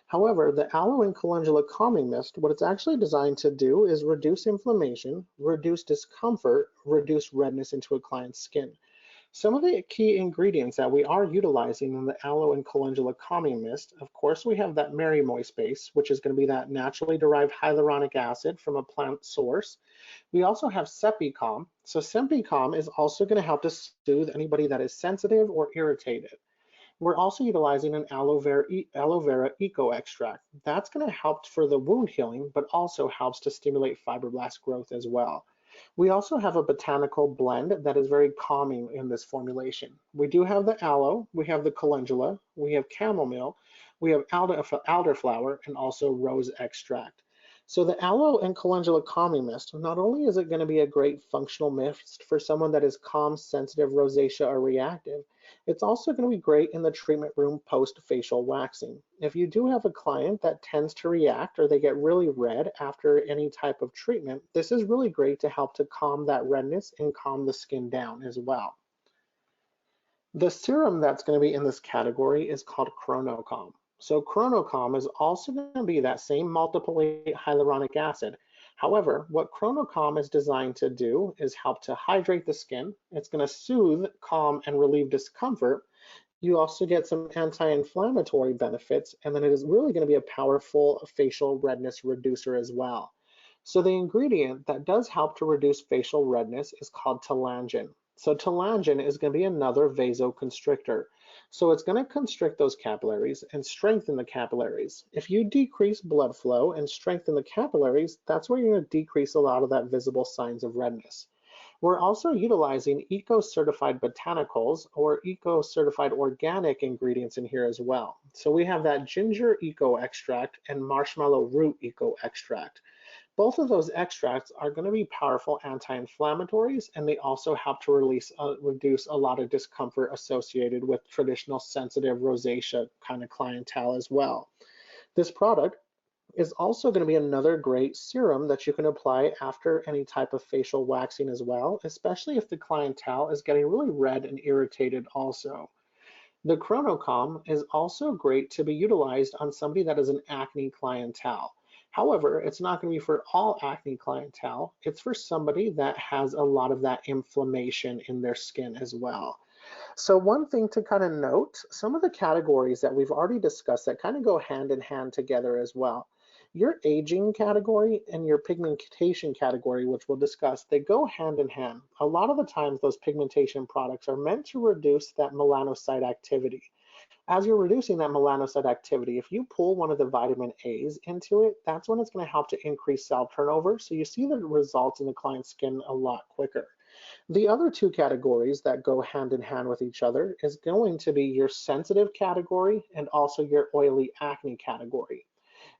However, the Aloe and Calendula Calming Mist, what it's actually designed to do is reduce inflammation, reduce discomfort, reduce redness into a client's skin. Some of the key ingredients that we are utilizing in the Aloe and Calendula Calming Mist, of course, we have that Mary Moist base, which is going to be that naturally derived hyaluronic acid from a plant source. We also have Sepicalm. So Sepicalm is also going to help to soothe anybody that is sensitive or irritated. We're also utilizing an aloe vera eco extract. That's going to help for the wound healing, but also helps to stimulate fibroblast growth as well. We also have a botanical blend that is very calming in this formulation. We do have the aloe, we have the calendula, we have chamomile, we have elderflower, and also rose extract. So the Aloe and Calendula Calming Mist, not only is it going to be a great functional mist for someone that is calm, sensitive, rosacea, or reactive, it's also going to be great in the treatment room post-facial waxing. If you do have a client that tends to react or they get really red after any type of treatment, this is really great to help to calm that redness and calm the skin down as well. The serum that's going to be in this category is called Chronocalm. So Chronocalm is also going to be that same multiple hyaluronic acid. However, what Chronocalm is designed to do is help to hydrate the skin. It's going to soothe, calm, and relieve discomfort. You also get some anti-inflammatory benefits, and then it is really going to be a powerful facial redness reducer as well. So the ingredient that does help to reduce facial redness is called telangian. So telangian is going to be another vasoconstrictor. So it's going to constrict those capillaries and strengthen the capillaries. If you decrease blood flow and strengthen the capillaries, that's where you're going to decrease a lot of that visible signs of redness. We're also utilizing eco-certified botanicals or eco-certified organic ingredients in here as well. So we have that ginger eco extract and marshmallow root eco extract. Both of those extracts are going to be powerful anti-inflammatories, and they also help to reduce a lot of discomfort associated with traditional sensitive rosacea kind of clientele as well. This product is also going to be another great serum that you can apply after any type of facial waxing as well, especially if the clientele is getting really red and irritated also. The Chronocalm is also great to be utilized on somebody that is an acne clientele. However, it's not going to be for all acne clientele. It's for somebody that has a lot of that inflammation in their skin as well. So one thing to kind of note, some of the categories that we've already discussed that kind of go hand in hand together as well. Your aging category and your pigmentation category, which we'll discuss, they go hand in hand. A lot of the times those pigmentation products are meant to reduce that melanocyte activity. As you're reducing that melanocyte activity, if you pull one of the vitamin A's into it, that's when it's going to help to increase cell turnover. So you see the results in the client's skin a lot quicker. The other two categories that go hand in hand with each other is going to be your sensitive category and also your oily acne category.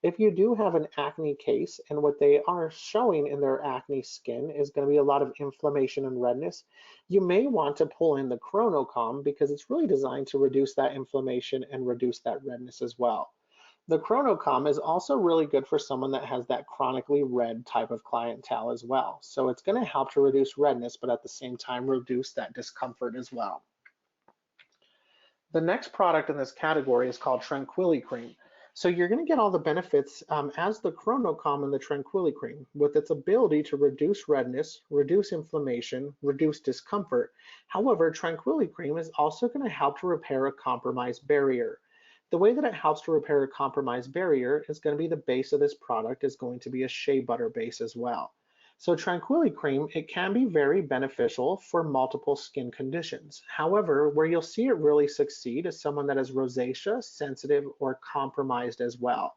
If you do have an acne case and what they are showing in their acne skin is going to be a lot of inflammation and redness, you may want to pull in the Chronocalm because it's really designed to reduce that inflammation and reduce that redness as well. The Chronocalm is also really good for someone that has that chronically red type of clientele as well. So it's going to help to reduce redness, but at the same time reduce that discomfort as well. The next product in this category is called Tranquility Cream. So you're going to get all the benefits as the Chronocalm and the Tranquility Cream with its ability to reduce redness, reduce inflammation, reduce discomfort. However, Tranquility Cream is also going to help to repair a compromised barrier. The way that it helps to repair a compromised barrier is going to be the base of this product is going to be a shea butter base as well. So Tranquility Cream, it can be very beneficial for multiple skin conditions. However, where you'll see it really succeed is someone that is rosacea, sensitive, or compromised as well.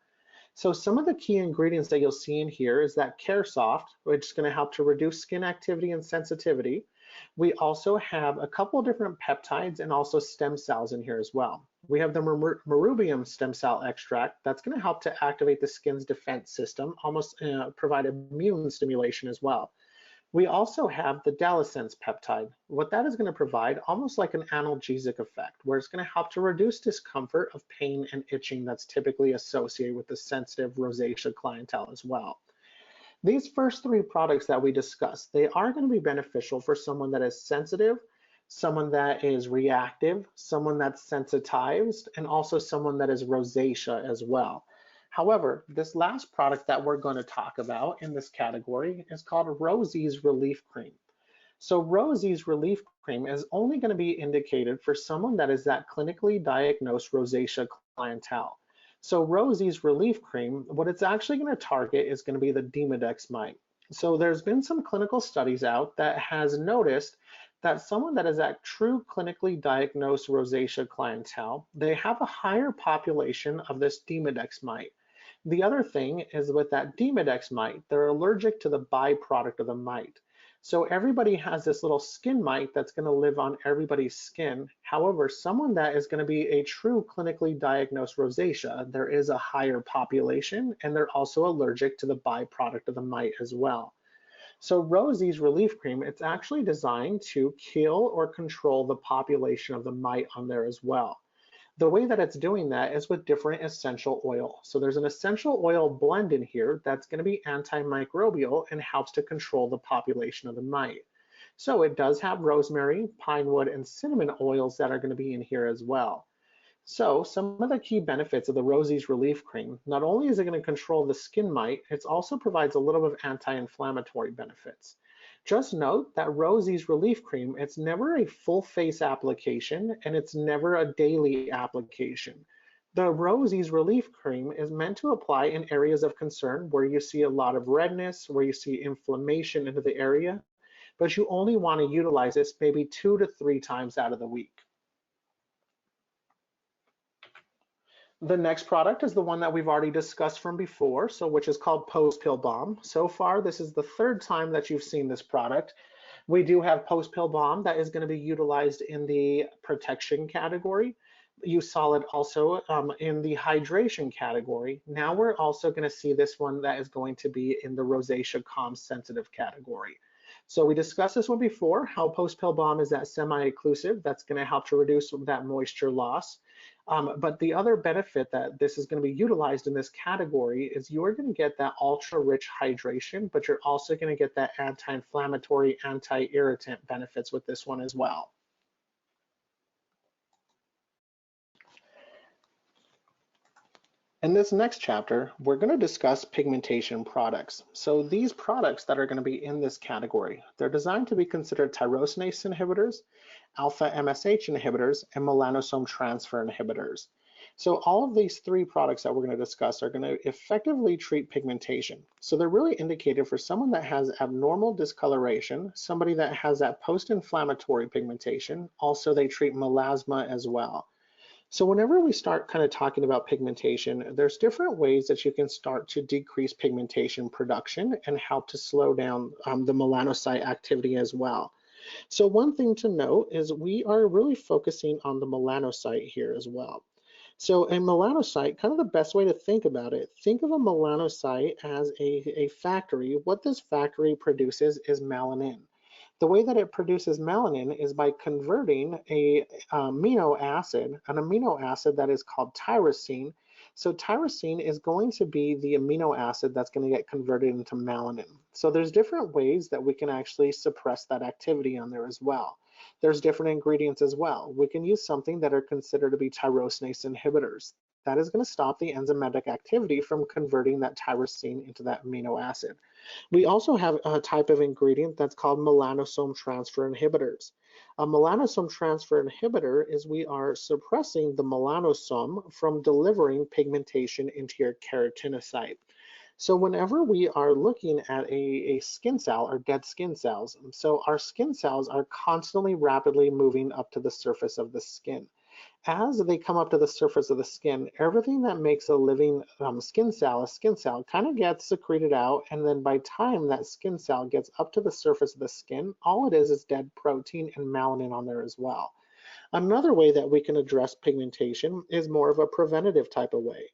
So some of the key ingredients that you'll see in here is that Care Soft, which is going to help to reduce skin activity and sensitivity. We also have a couple of different peptides and also stem cells in here as well. We have the Marubium stem cell extract that's going to help to activate the skin's defense system, almost provide immune stimulation as well. We also have the Dalisense peptide. What that is going to provide, almost like an analgesic effect, where it's going to help to reduce discomfort of pain and itching that's typically associated with the sensitive rosacea clientele as well. These first three products that we discussed, they are going to be beneficial for someone that is sensitive, someone that is reactive, someone that's sensitized, and also someone that is rosacea as well. However, this last product that we're going to talk about in this category is called Rosie's Relief Cream. So Rosie's Relief Cream is only going to be indicated for someone that is that clinically diagnosed rosacea clientele. So Rosie's Relief Cream, what it's actually going to target is going to be the Demodex mite. So there's been some clinical studies out that has noticed that someone that is at true clinically diagnosed rosacea clientele, they have a higher population of this Demodex mite. The other thing is with that Demodex mite, they're allergic to the byproduct of the mite. So everybody has this little skin mite that's going to live on everybody's skin. However, someone that is going to be a true clinically diagnosed rosacea, there is a higher population and they're also allergic to the byproduct of the mite as well. So Rosie's Relief Cream, it's actually designed to kill or control the population of the mite on there as well. The way that it's doing that is with different essential oil. So there's an essential oil blend in here that's going to be antimicrobial and helps to control the population of the mite. So it does have rosemary, pine wood, and cinnamon oils that are going to be in here as well. So some of the key benefits of the Rosie's Relief Cream, not only is it going to control the skin mite, it also provides a little bit of anti-inflammatory benefits. Just note that Rosie's Relief Cream, it's never a full face application and it's never a daily application. The Rosie's Relief Cream is meant to apply in areas of concern where you see a lot of redness, where you see inflammation into the area, but you only want to utilize this maybe 2 to 3 times out of the week. The next product is the one that we've already discussed from before, so which is called Post Pill Balm. So far, this is the third time that you've seen this product. We do have Post Pill Balm that is going to be utilized in the protection category. You saw it also in the hydration category. Now we're also going to see this one that is going to be in the rosacea calm sensitive category. So we discussed this one before, how Post Pill Balm is that semi-occlusive that's going to help to reduce that moisture loss. But the other benefit that this is going to be utilized in this category is you're going to get that ultra-rich hydration, but you're also going to get that anti-inflammatory, anti-irritant benefits with this one as well. In this next chapter, we're going to discuss pigmentation products. So these products that are going to be in this category, they're designed to be considered tyrosinase inhibitors, alpha MSH inhibitors, and melanosome transfer inhibitors. So all of these three products that we're going to discuss are going to effectively treat pigmentation. So they're really indicated for someone that has abnormal discoloration, somebody that has that post-inflammatory pigmentation. Also, they treat melasma as well. So whenever we start kind of talking about pigmentation, there's different ways that you can start to decrease pigmentation production and help to slow down the melanocyte activity as well. So one thing to note is we are really focusing on the melanocyte here as well. So a melanocyte, kind of the best way to think about it, think of a melanocyte as a factory. What this factory produces is melanin. The way that it produces melanin is by converting an amino acid that is called tyrosine. So tyrosine is going to be the amino acid that's going to get converted into melanin. So there's different ways that we can actually suppress that activity on there as well. There's different ingredients as well. We can use something that are considered to be tyrosinase inhibitors. That is going to stop the enzymatic activity from converting that tyrosine into that amino acid. We also have a type of ingredient that's called melanosome transfer inhibitors. A melanosome transfer inhibitor is we are suppressing the melanosome from delivering pigmentation into your keratinocyte. So whenever we are looking at a skin cell or dead skin cells, so our skin cells are constantly rapidly moving up to the surface of the skin. As they come up to the surface of the skin, everything that makes a living skin cell kind of gets secreted out, and then by time that skin cell gets up to the surface of the skin, all it is dead protein and melanin on there as well. Another way that we can address pigmentation is more of a preventative type of way.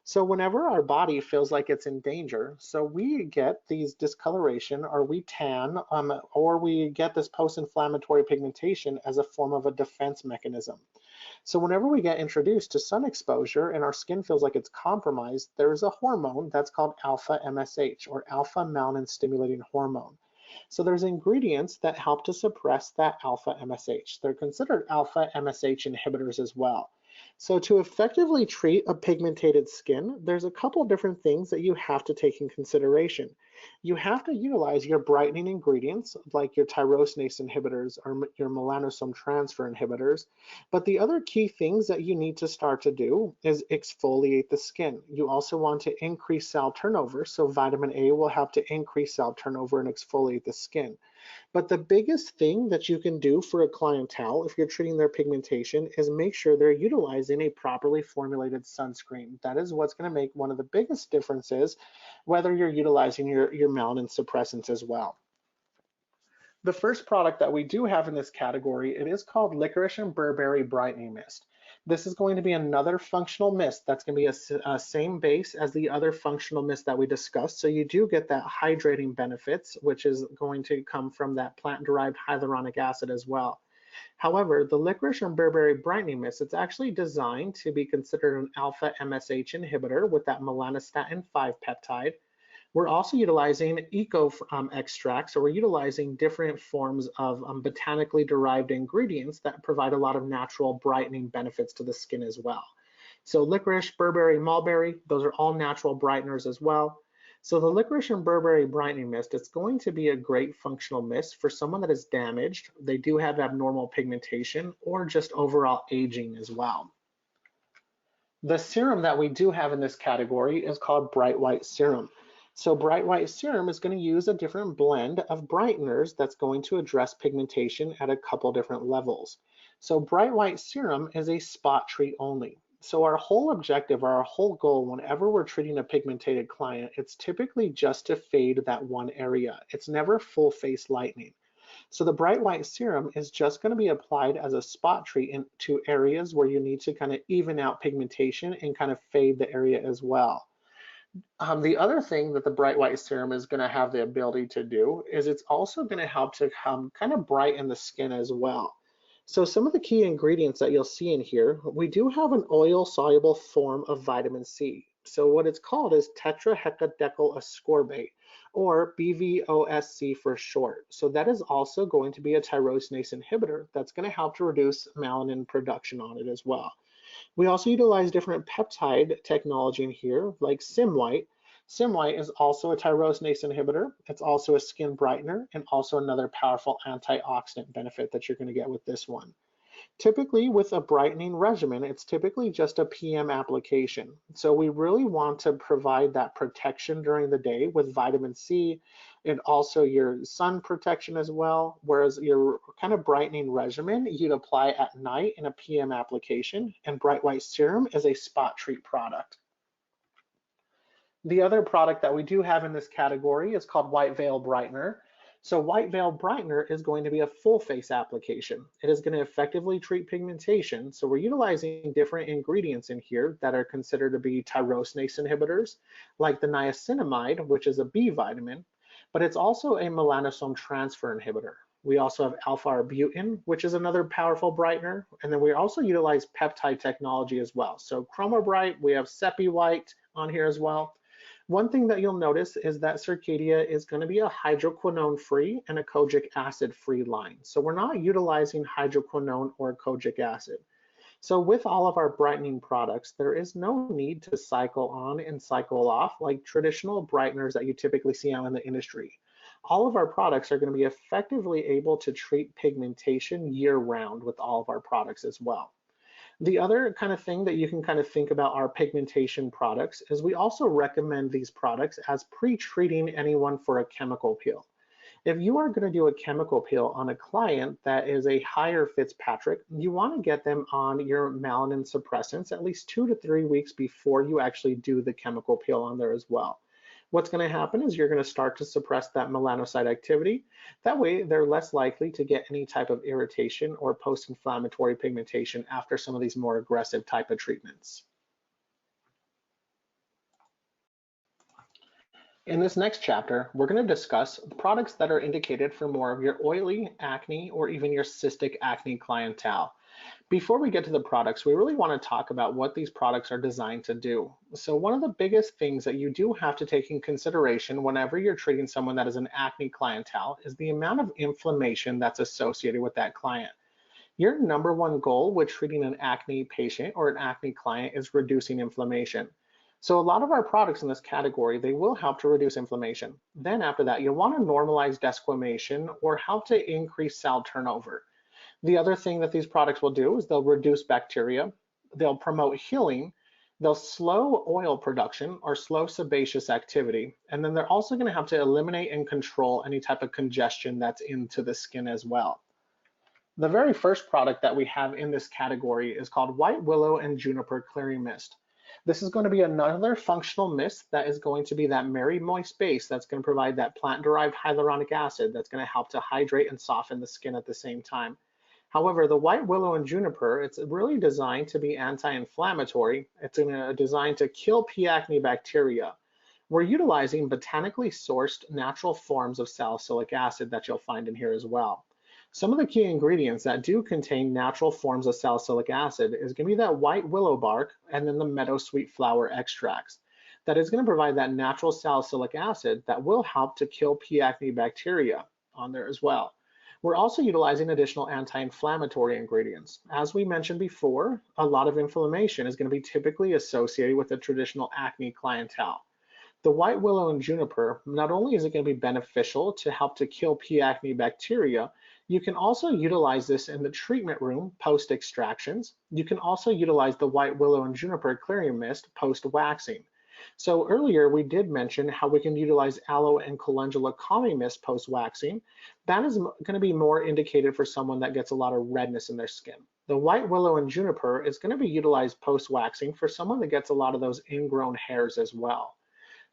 So whenever our body feels like it's in danger, so we get these discoloration or we tan or we get this post-inflammatory pigmentation as a form of a defense mechanism. So whenever we get introduced to sun exposure and our skin feels like it's compromised, there's a hormone that's called alpha MSH or alpha melanin stimulating hormone. So there's ingredients that help to suppress that alpha MSH. They're considered alpha MSH inhibitors as well. So to effectively treat a pigmented skin, there's a couple different things that you have to take in consideration. You have to utilize your brightening ingredients like your tyrosinase inhibitors or your melanosome transfer inhibitors. But the other key things that you need to start to do is exfoliate the skin. You also want to increase cell turnover. So vitamin A will help to increase cell turnover and exfoliate the skin. But the biggest thing that you can do for a clientele if you're treating their pigmentation is make sure they're utilizing a properly formulated sunscreen. That is what's going to make one of the biggest differences whether you're utilizing your melanin suppressants as well. The first product that we do have in this category, it is called Licorice and Burberry Brightening Mist. This is going to be another functional mist that's going to be a same base as the other functional mist that we discussed. So you do get that hydrating benefits, which is going to come from that plant-derived hyaluronic acid as well. However, the Licorice and Burberry Brightening Mist, it's actually designed to be considered an alpha MSH inhibitor with that melanostatin 5 peptide. We're also utilizing eco extracts, so we're utilizing different forms of botanically derived ingredients that provide a lot of natural brightening benefits to the skin as well. So licorice, Burberry, mulberry, those are all natural brighteners as well. So the licorice and Burberry brightening mist, it's going to be a great functional mist for someone that is damaged, they do have abnormal pigmentation, or just overall aging as well. The serum that we do have in this category is called Bright White Serum. So Bright White Serum is going to use a different blend of brighteners that's going to address pigmentation at a couple different levels. So Bright White Serum is a spot treat only. So our whole objective or our whole goal whenever we're treating a pigmented client, it's typically just to fade that one area. It's never full face lightening. So the Bright White Serum is just going to be applied as a spot treat into areas where you need to kind of even out pigmentation and kind of fade the area as well. The other thing that the Bright White Serum is going to have the ability to do is it's also going to help to kind of brighten the skin as well. So some of the key ingredients that you'll see in here, we do have an oil-soluble form of vitamin C. So what it's called is tetrahexadecyl ascorbate, or BVOSC for short. So that is also going to be a tyrosinase inhibitor that's going to help to reduce melanin production on it as well. We also utilize different peptide technology in here, like Symwhite. Symwhite is also a tyrosinase inhibitor. It's also a skin brightener and also another powerful antioxidant benefit that you're going to get with this one. Typically with a brightening regimen, it's typically just a PM application. So we really want to provide that protection during the day with vitamin C and also your sun protection as well. Whereas your kind of brightening regimen, you'd apply at night in a PM application, and Bright White Serum is a spot treat product. The other product that we do have in this category is called White Veil Brightener. So White Veil Brightener is going to be a full face application. It is going to effectively treat pigmentation. So we're utilizing different ingredients in here that are considered to be tyrosinase inhibitors, like the niacinamide, which is a B vitamin, but it's also a melanosome transfer inhibitor. We also have alpha-arbutin, which is another powerful brightener. And then we also utilize peptide technology as well. So ChromoBright, we have Sepi White on here as well. One thing that you'll notice is that Circadia is going to be a hydroquinone-free and a kojic acid-free line. So we're not utilizing hydroquinone or kojic acid. So with all of our brightening products, there is no need to cycle on and cycle off like traditional brighteners that you typically see out in the industry. All of our products are going to be effectively able to treat pigmentation year-round with all of our products as well. The other kind of thing that you can kind of think about our pigmentation products is we also recommend these products as pre-treating anyone for a chemical peel. If you are going to do a chemical peel on a client that is a higher Fitzpatrick, you want to get them on your melanin suppressants at least 2 to 3 weeks before you actually do the chemical peel on there as well. What's going to happen is you're going to start to suppress that melanocyte activity. That way, they're less likely to get any type of irritation or post-inflammatory pigmentation after some of these more aggressive type of treatments. In this next chapter, we're going to discuss products that are indicated for more of your oily, acne, or even your cystic acne clientele. Before we get to the products, we really want to talk about what these products are designed to do. So one of the biggest things that you do have to take in consideration whenever you're treating someone that is an acne clientele is the amount of inflammation that's associated with that client. Your number one goal with treating an acne patient or an acne client is reducing inflammation. So a lot of our products in this category, they will help to reduce inflammation. Then after that, you'll want to normalize desquamation or help to increase cell turnover. The other thing that these products will do is they'll reduce bacteria, they'll promote healing, they'll slow oil production or slow sebaceous activity, and then they're also going to have to eliminate and control any type of congestion that's into the skin as well. The very first product that we have in this category is called White Willow and Juniper Clearing Mist. This is going to be another functional mist that is going to be that Merry Moist base that's going to provide that plant-derived hyaluronic acid that's going to help to hydrate and soften the skin at the same time. However, the White Willow and Juniper, it's really designed to be anti-inflammatory. It's designed to kill P. acne bacteria. We're utilizing botanically sourced natural forms of salicylic acid that you'll find in here as well. Some of the key ingredients that do contain natural forms of salicylic acid is going to be that white willow bark and then the meadowsweet flower extracts. that is going to provide that natural salicylic acid that will help to kill P. acne bacteria on there as well. We're also utilizing additional anti-inflammatory ingredients. As we mentioned before, a lot of inflammation is going to be typically associated with the traditional acne clientele. The white willow and juniper, not only is it going to be beneficial to help to kill P. acne bacteria, you can also utilize this in the treatment room post extractions. You can also utilize the white willow and juniper clearing mist post waxing. So earlier we did mention how we can utilize aloe and calendula calming mist post waxing. That is going to be more indicated for someone that gets a lot of redness in their skin. The white willow and juniper is going to be utilized post waxing for someone that gets a lot of those ingrown hairs as well.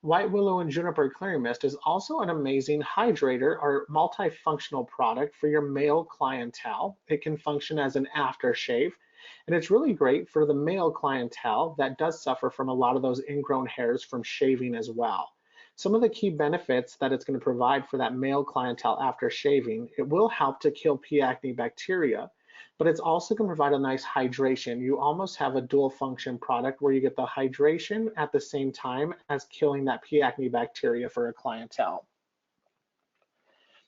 White willow and juniper clearing mist is also an amazing hydrator or multifunctional product for your male clientele. It can function as an aftershave, and it's really great for the male clientele that does suffer from a lot of those ingrown hairs from shaving as well. Some of the key benefits that it's going to provide for that male clientele after shaving, it will help to kill P. acne bacteria, but it's also going to provide a nice hydration. You almost have a dual function product where you get the hydration at the same time as killing that P. acne bacteria for a clientele.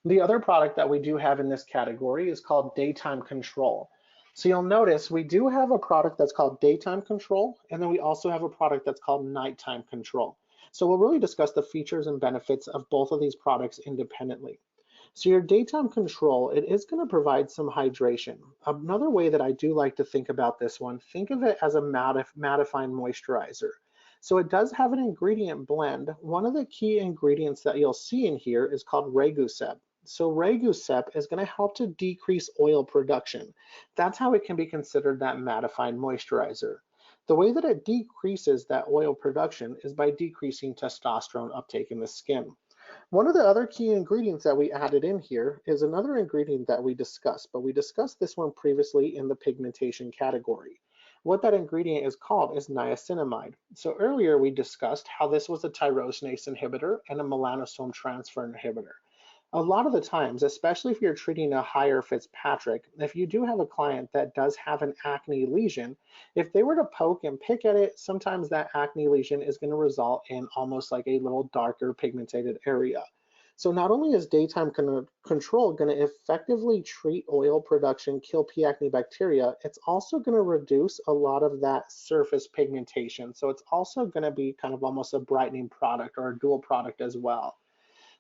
The other product that we do have in this category is called daytime control. So you'll notice we do have a product that's called daytime control, and then we also have a product that's called nighttime control. So we'll really discuss the features and benefits of both of these products independently. So your daytime control, it is going to provide some hydration. Another way that I do like to think about this one, think of it as a mattifying moisturizer. So it does have an ingredient blend. One of the key ingredients that you'll see in here is called Regusep. So Regusep is going to help to decrease oil production. That's how it can be considered that mattifying moisturizer. The way that it decreases that oil production is by decreasing testosterone uptake in the skin. One of the other key ingredients that we added in here is another ingredient that we discussed, but we discussed this one previously in the pigmentation category. What that ingredient is called is niacinamide. So earlier we discussed how this was a tyrosinase inhibitor and a melanosome transfer inhibitor. A lot of the times, especially if you're treating a higher Fitzpatrick, if you do have a client that does have an acne lesion, if they were to poke and pick at it, sometimes that acne lesion is going to result in almost like a little darker pigmented area. So not only is daytime control going to effectively treat oil production, kill P. acne bacteria, it's also going to reduce a lot of that surface pigmentation. So it's also going to be kind of almost a brightening product or a dual product as well.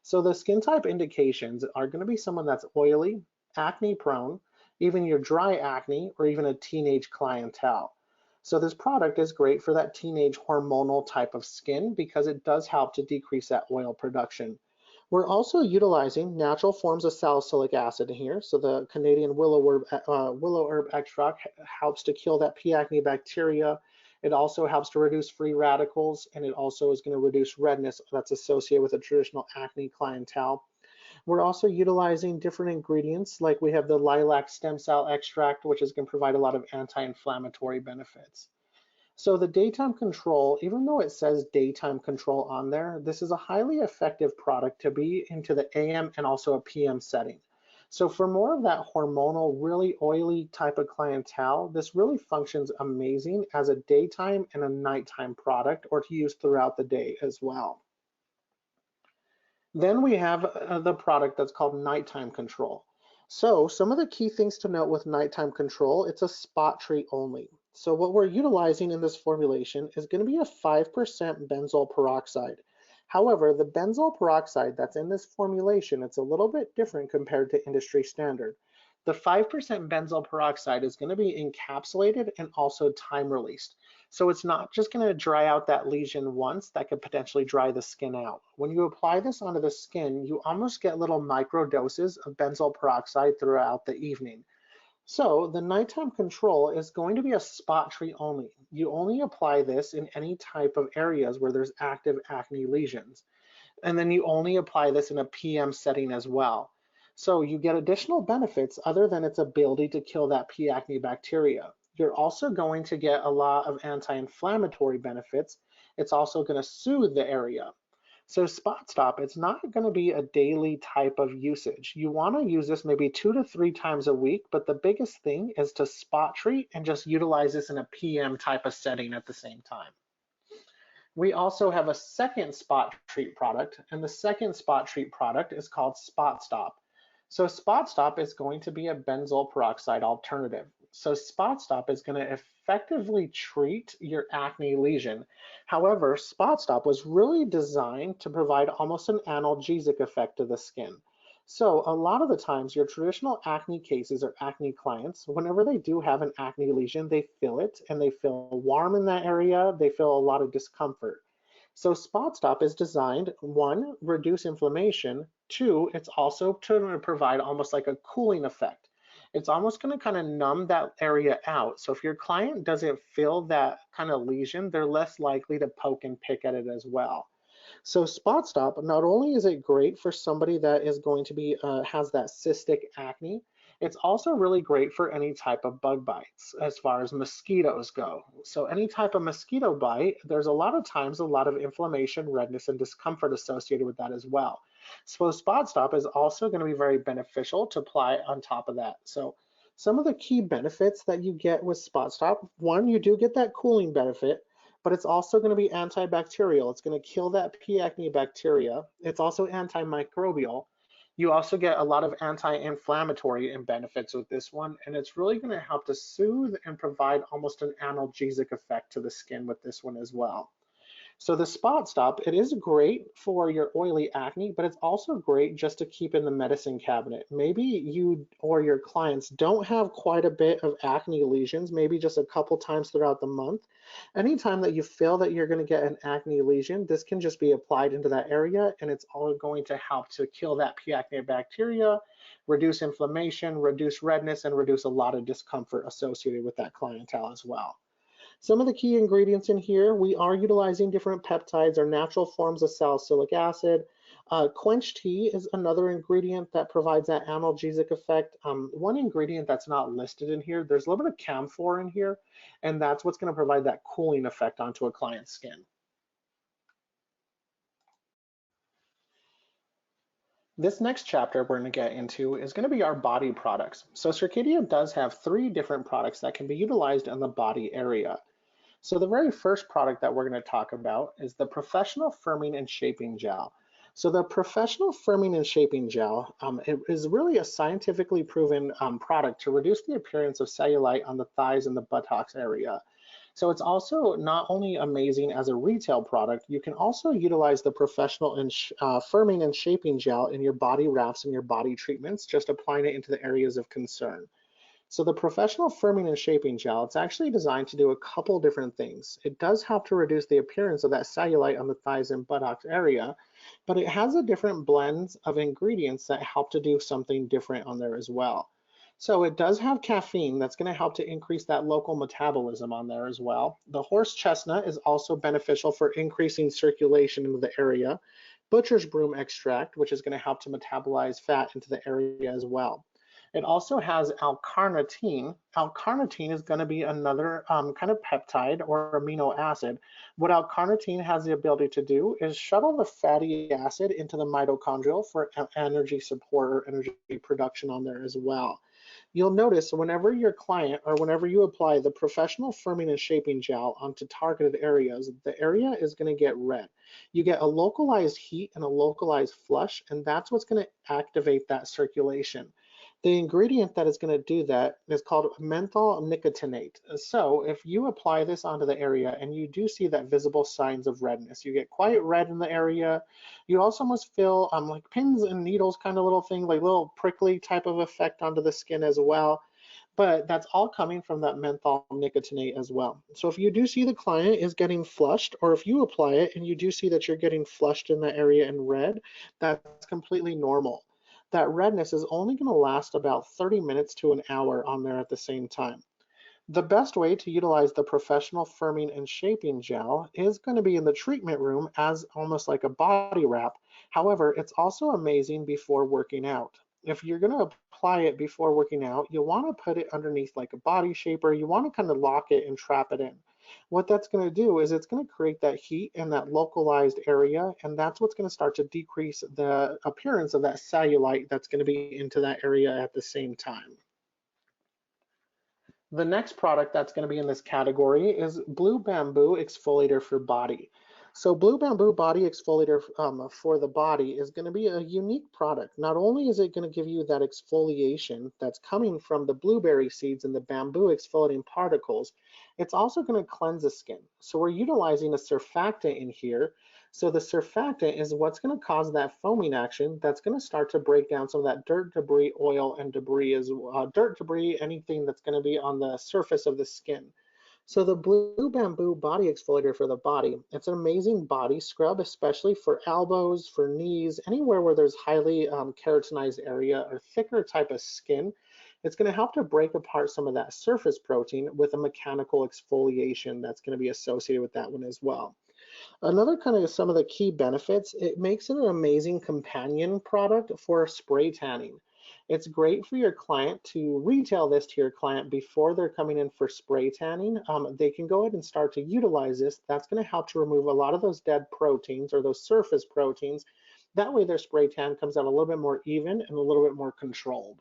So the skin type indications are going to be someone that's oily, acne prone, even your dry acne, or even a teenage clientele. So this product is great for that teenage hormonal type of skin because it does help to decrease that oil production. We're also utilizing natural forms of salicylic acid here. So the Canadian willow herb extract helps to kill that P. acne bacteria. It also helps to reduce free radicals, and it also is going to reduce redness that's associated with a traditional acne clientele. We're also utilizing different ingredients, like we have the lilac stem cell extract, which is going to provide a lot of anti-inflammatory benefits. So the daytime control, even though it says daytime control on there, this is a highly effective product to be into the AM and also a PM setting. So for more of that hormonal, really oily type of clientele, this really functions amazing as a daytime and a nighttime product, or to use throughout the day as well. Then we have the product that's called nighttime control. So some of the key things to note with nighttime control, it's a spot treat only. So what we're utilizing in this formulation is going to be a 5% benzoyl peroxide. However, the benzoyl peroxide that's in this formulation, it's a little bit different compared to industry standard. The 5% benzoyl peroxide is going to be encapsulated and also time released. So it's not just going to dry out that lesion once, that could potentially dry the skin out. When you apply this onto the skin, you almost get little micro doses of benzoyl peroxide throughout the evening. So the nighttime control is going to be a spot treat only. You only apply this in any type of areas where there's active acne lesions. And then you only apply this in a PM setting as well. So you get additional benefits other than its ability to kill that P. acne bacteria. You're also going to get a lot of anti-inflammatory benefits. It's also going to soothe the area. So spot stop, it's not going to be a daily type of usage. You want to use this maybe 2 to 3 times a week, but the biggest thing is to spot treat and just utilize this in a PM type of setting at the same time. We also have a second spot treat product, and the second spot treat product is called Spot Stop. So Spot Stop is going to be a benzoyl peroxide alternative. So Spot Stop is going to effectively treat your acne lesion. However, Spot Stop was really designed to provide almost an analgesic effect to the skin. So a lot of the times your traditional acne cases or acne clients, whenever they do have an acne lesion, they feel it and they feel warm in that area. They feel a lot of discomfort. So Spot Stop is designed, one, reduce inflammation. Two, it's also to provide almost like a cooling effect. It's almost going to kind of numb that area out. So if your client doesn't feel that kind of lesion, they're less likely to poke and pick at it as well. So Spot Stop, not only is it great for somebody that is going to be has that cystic acne, it's also really great for any type of bug bites as far as mosquitoes go. So any type of mosquito bite, there's a lot of times a lot of inflammation, redness, and discomfort associated with that as well. So Spot Stop is also going to be very beneficial to apply on top of that. So some of the key benefits that you get with Spot Stop, one, you do get that cooling benefit, but it's also going to be antibacterial. It's going to kill that P. acne bacteria. It's also antimicrobial. You also get a lot of anti-inflammatory benefits with this one, and it's really going to help to soothe and provide almost an analgesic effect to the skin with this one as well. So the Spot Stop, it is great for your oily acne, but it's also great just to keep in the medicine cabinet. Maybe you or your clients don't have quite a bit of acne lesions, maybe just a couple times throughout the month. Anytime that you feel that you're going to get an acne lesion, this can just be applied into that area, and it's all going to help to kill that P. acne bacteria, reduce inflammation, reduce redness, and reduce a lot of discomfort associated with that clientele as well. Some of the key ingredients in here, we are utilizing different peptides or natural forms of salicylic acid. Quench tea is another ingredient that provides that analgesic effect. One ingredient that's not listed in here, there's a little bit of camphor in here, and that's what's going to provide that cooling effect onto a client's skin. This next chapter we're going to get into is going to be our body products. So Circadia does have 3 different products that can be utilized in the body area. So the very first product that we're going to talk about is the Professional Firming and Shaping Gel. So the Professional Firming and Shaping Gel it is really a scientifically proven product to reduce the appearance of cellulite on the thighs and the buttocks area. So it's also not only amazing as a retail product, you can also utilize the Professional Firming and Shaping Gel in your body wraps and your body treatments, just applying it into the areas of concern. So the Professional Firming and Shaping Gel, it's actually designed to do a couple different things. It does help to reduce the appearance of that cellulite on the thighs and buttocks area, but it has a different blend of ingredients that help to do something different on there as well. So it does have caffeine that's going to help to increase that local metabolism on there as well. The horse chestnut is also beneficial for increasing circulation into the area. Butcher's broom extract, which is going to help to metabolize fat into the area as well. It also has L-carnitine. L-carnitine is going to be another kind of peptide or amino acid. What L-carnitine has the ability to do is shuttle the fatty acid into the mitochondrial for energy support or energy production on there as well. You'll notice whenever your client or whenever you apply the Professional Firming and Shaping Gel onto targeted areas, the area is going to get red. You get a localized heat and a localized flush, and that's what's going to activate that circulation. The ingredient that is going to do that is called menthol nicotinate. So if you apply this onto the area and you do see that visible signs of redness, you get quite red in the area. You also must feel like pins and needles kind of little thing, like little prickly type of effect onto the skin as well. But that's all coming from that menthol nicotinate as well. So if you do see the client is getting flushed, or if you apply it and you do see that you're getting flushed in that area in red, that's completely normal. That redness is only going to last about 30 minutes to an hour on there at the same time. The best way to utilize the Professional Firming and Shaping Gel is going to be in the treatment room as almost like a body wrap. However, it's also amazing before working out. If you're going to apply it before working out, you want to put it underneath like a body shaper. You want to kind of lock it and trap it in. What that's going to do is it's going to create that heat in that localized area, and that's what's going to start to decrease the appearance of that cellulite that's going to be into that area at the same time. The next product that's going to be in this category is Blue Bamboo Exfoliator for Body. So Blue Bamboo Body Exfoliator for the body is going to be a unique product. Not only is it going to give you that exfoliation that's coming from the blueberry seeds and the bamboo exfoliating particles, it's also going to cleanse the skin. So we're utilizing a surfactant in here. So the surfactant is what's going to cause that foaming action that's going to start to break down some of that dirt, debris, oil, and debris as dirt, debris, anything that's going to be on the surface of the skin. So the Blue Bamboo Body Exfoliator for the body, it's an amazing body scrub, especially for elbows, for knees, anywhere where there's highly keratinized area or thicker type of skin. It's going to help to break apart some of that surface protein with a mechanical exfoliation that's going to be associated with that one as well. Another kind of some of the key benefits, it makes it an amazing companion product for spray tanning. It's great for your client to retail this to your client before they're coming in for spray tanning. They can go ahead and start to utilize this. That's going to help to remove a lot of those dead proteins or those surface proteins. That way their spray tan comes out a little bit more even and a little bit more controlled.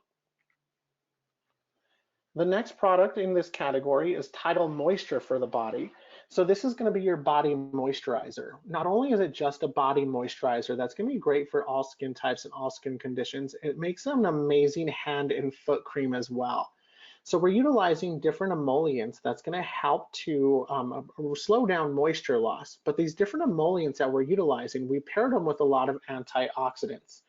The next product in this category is Tidal Moisture for the body. So this is going to be your body moisturizer. Not only is it just a body moisturizer that's going to be great for all skin types and all skin conditions, it makes an amazing hand and foot cream as well. So we're utilizing different emollients that's going to help to slow down moisture loss. But these different emollients that we're utilizing, we paired them with a lot of antioxidants.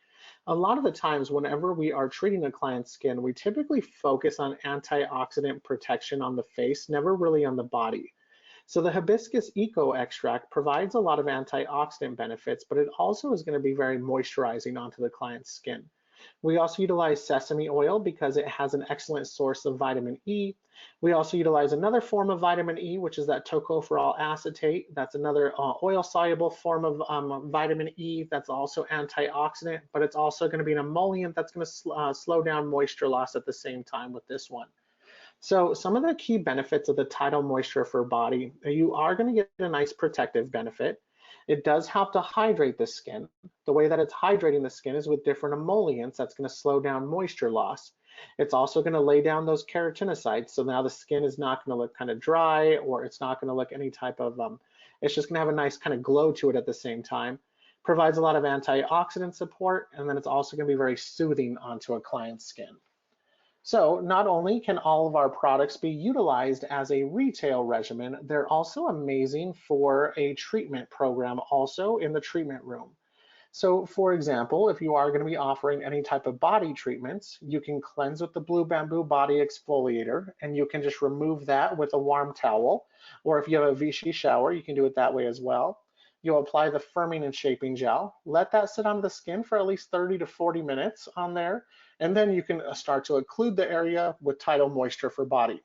A lot of the times, whenever we are treating a client's skin, we typically focus on antioxidant protection on the face, never really on the body. So the hibiscus eco extract provides a lot of antioxidant benefits, but it also is going to be very moisturizing onto the client's skin. We also utilize sesame oil because it has an excellent source of vitamin E. We also utilize another form of vitamin E, which is that tocopherol acetate. That's another oil-soluble form of vitamin E that's also antioxidant, but it's also going to be an emollient that's going to slow down moisture loss at the same time with this one. So some of the key benefits of the Tidal Moisture for body, you are going to get a nice protective benefit. It does help to hydrate the skin. The way that it's hydrating the skin is with different emollients that's going to slow down moisture loss. It's also going to lay down those keratinocytes. So now the skin is not going to look kind of dry, or it's not going to look any type of, it's just going to have a nice kind of glow to it at the same time. Provides a lot of antioxidant support, and then it's also going to be very soothing onto a client's skin. So not only can all of our products be utilized as a retail regimen, they're also amazing for a treatment program also in the treatment room. So for example, if you are going to be offering any type of body treatments, you can cleanse with the Blue Bamboo Body Exfoliator, and you can just remove that with a warm towel. Or if you have a Vichy shower, you can do it that way as well. You'll apply the firming and shaping gel, let that sit on the skin for at least 30 to 40 minutes on there, and then you can start to occlude the area with Tidal Moisture for body.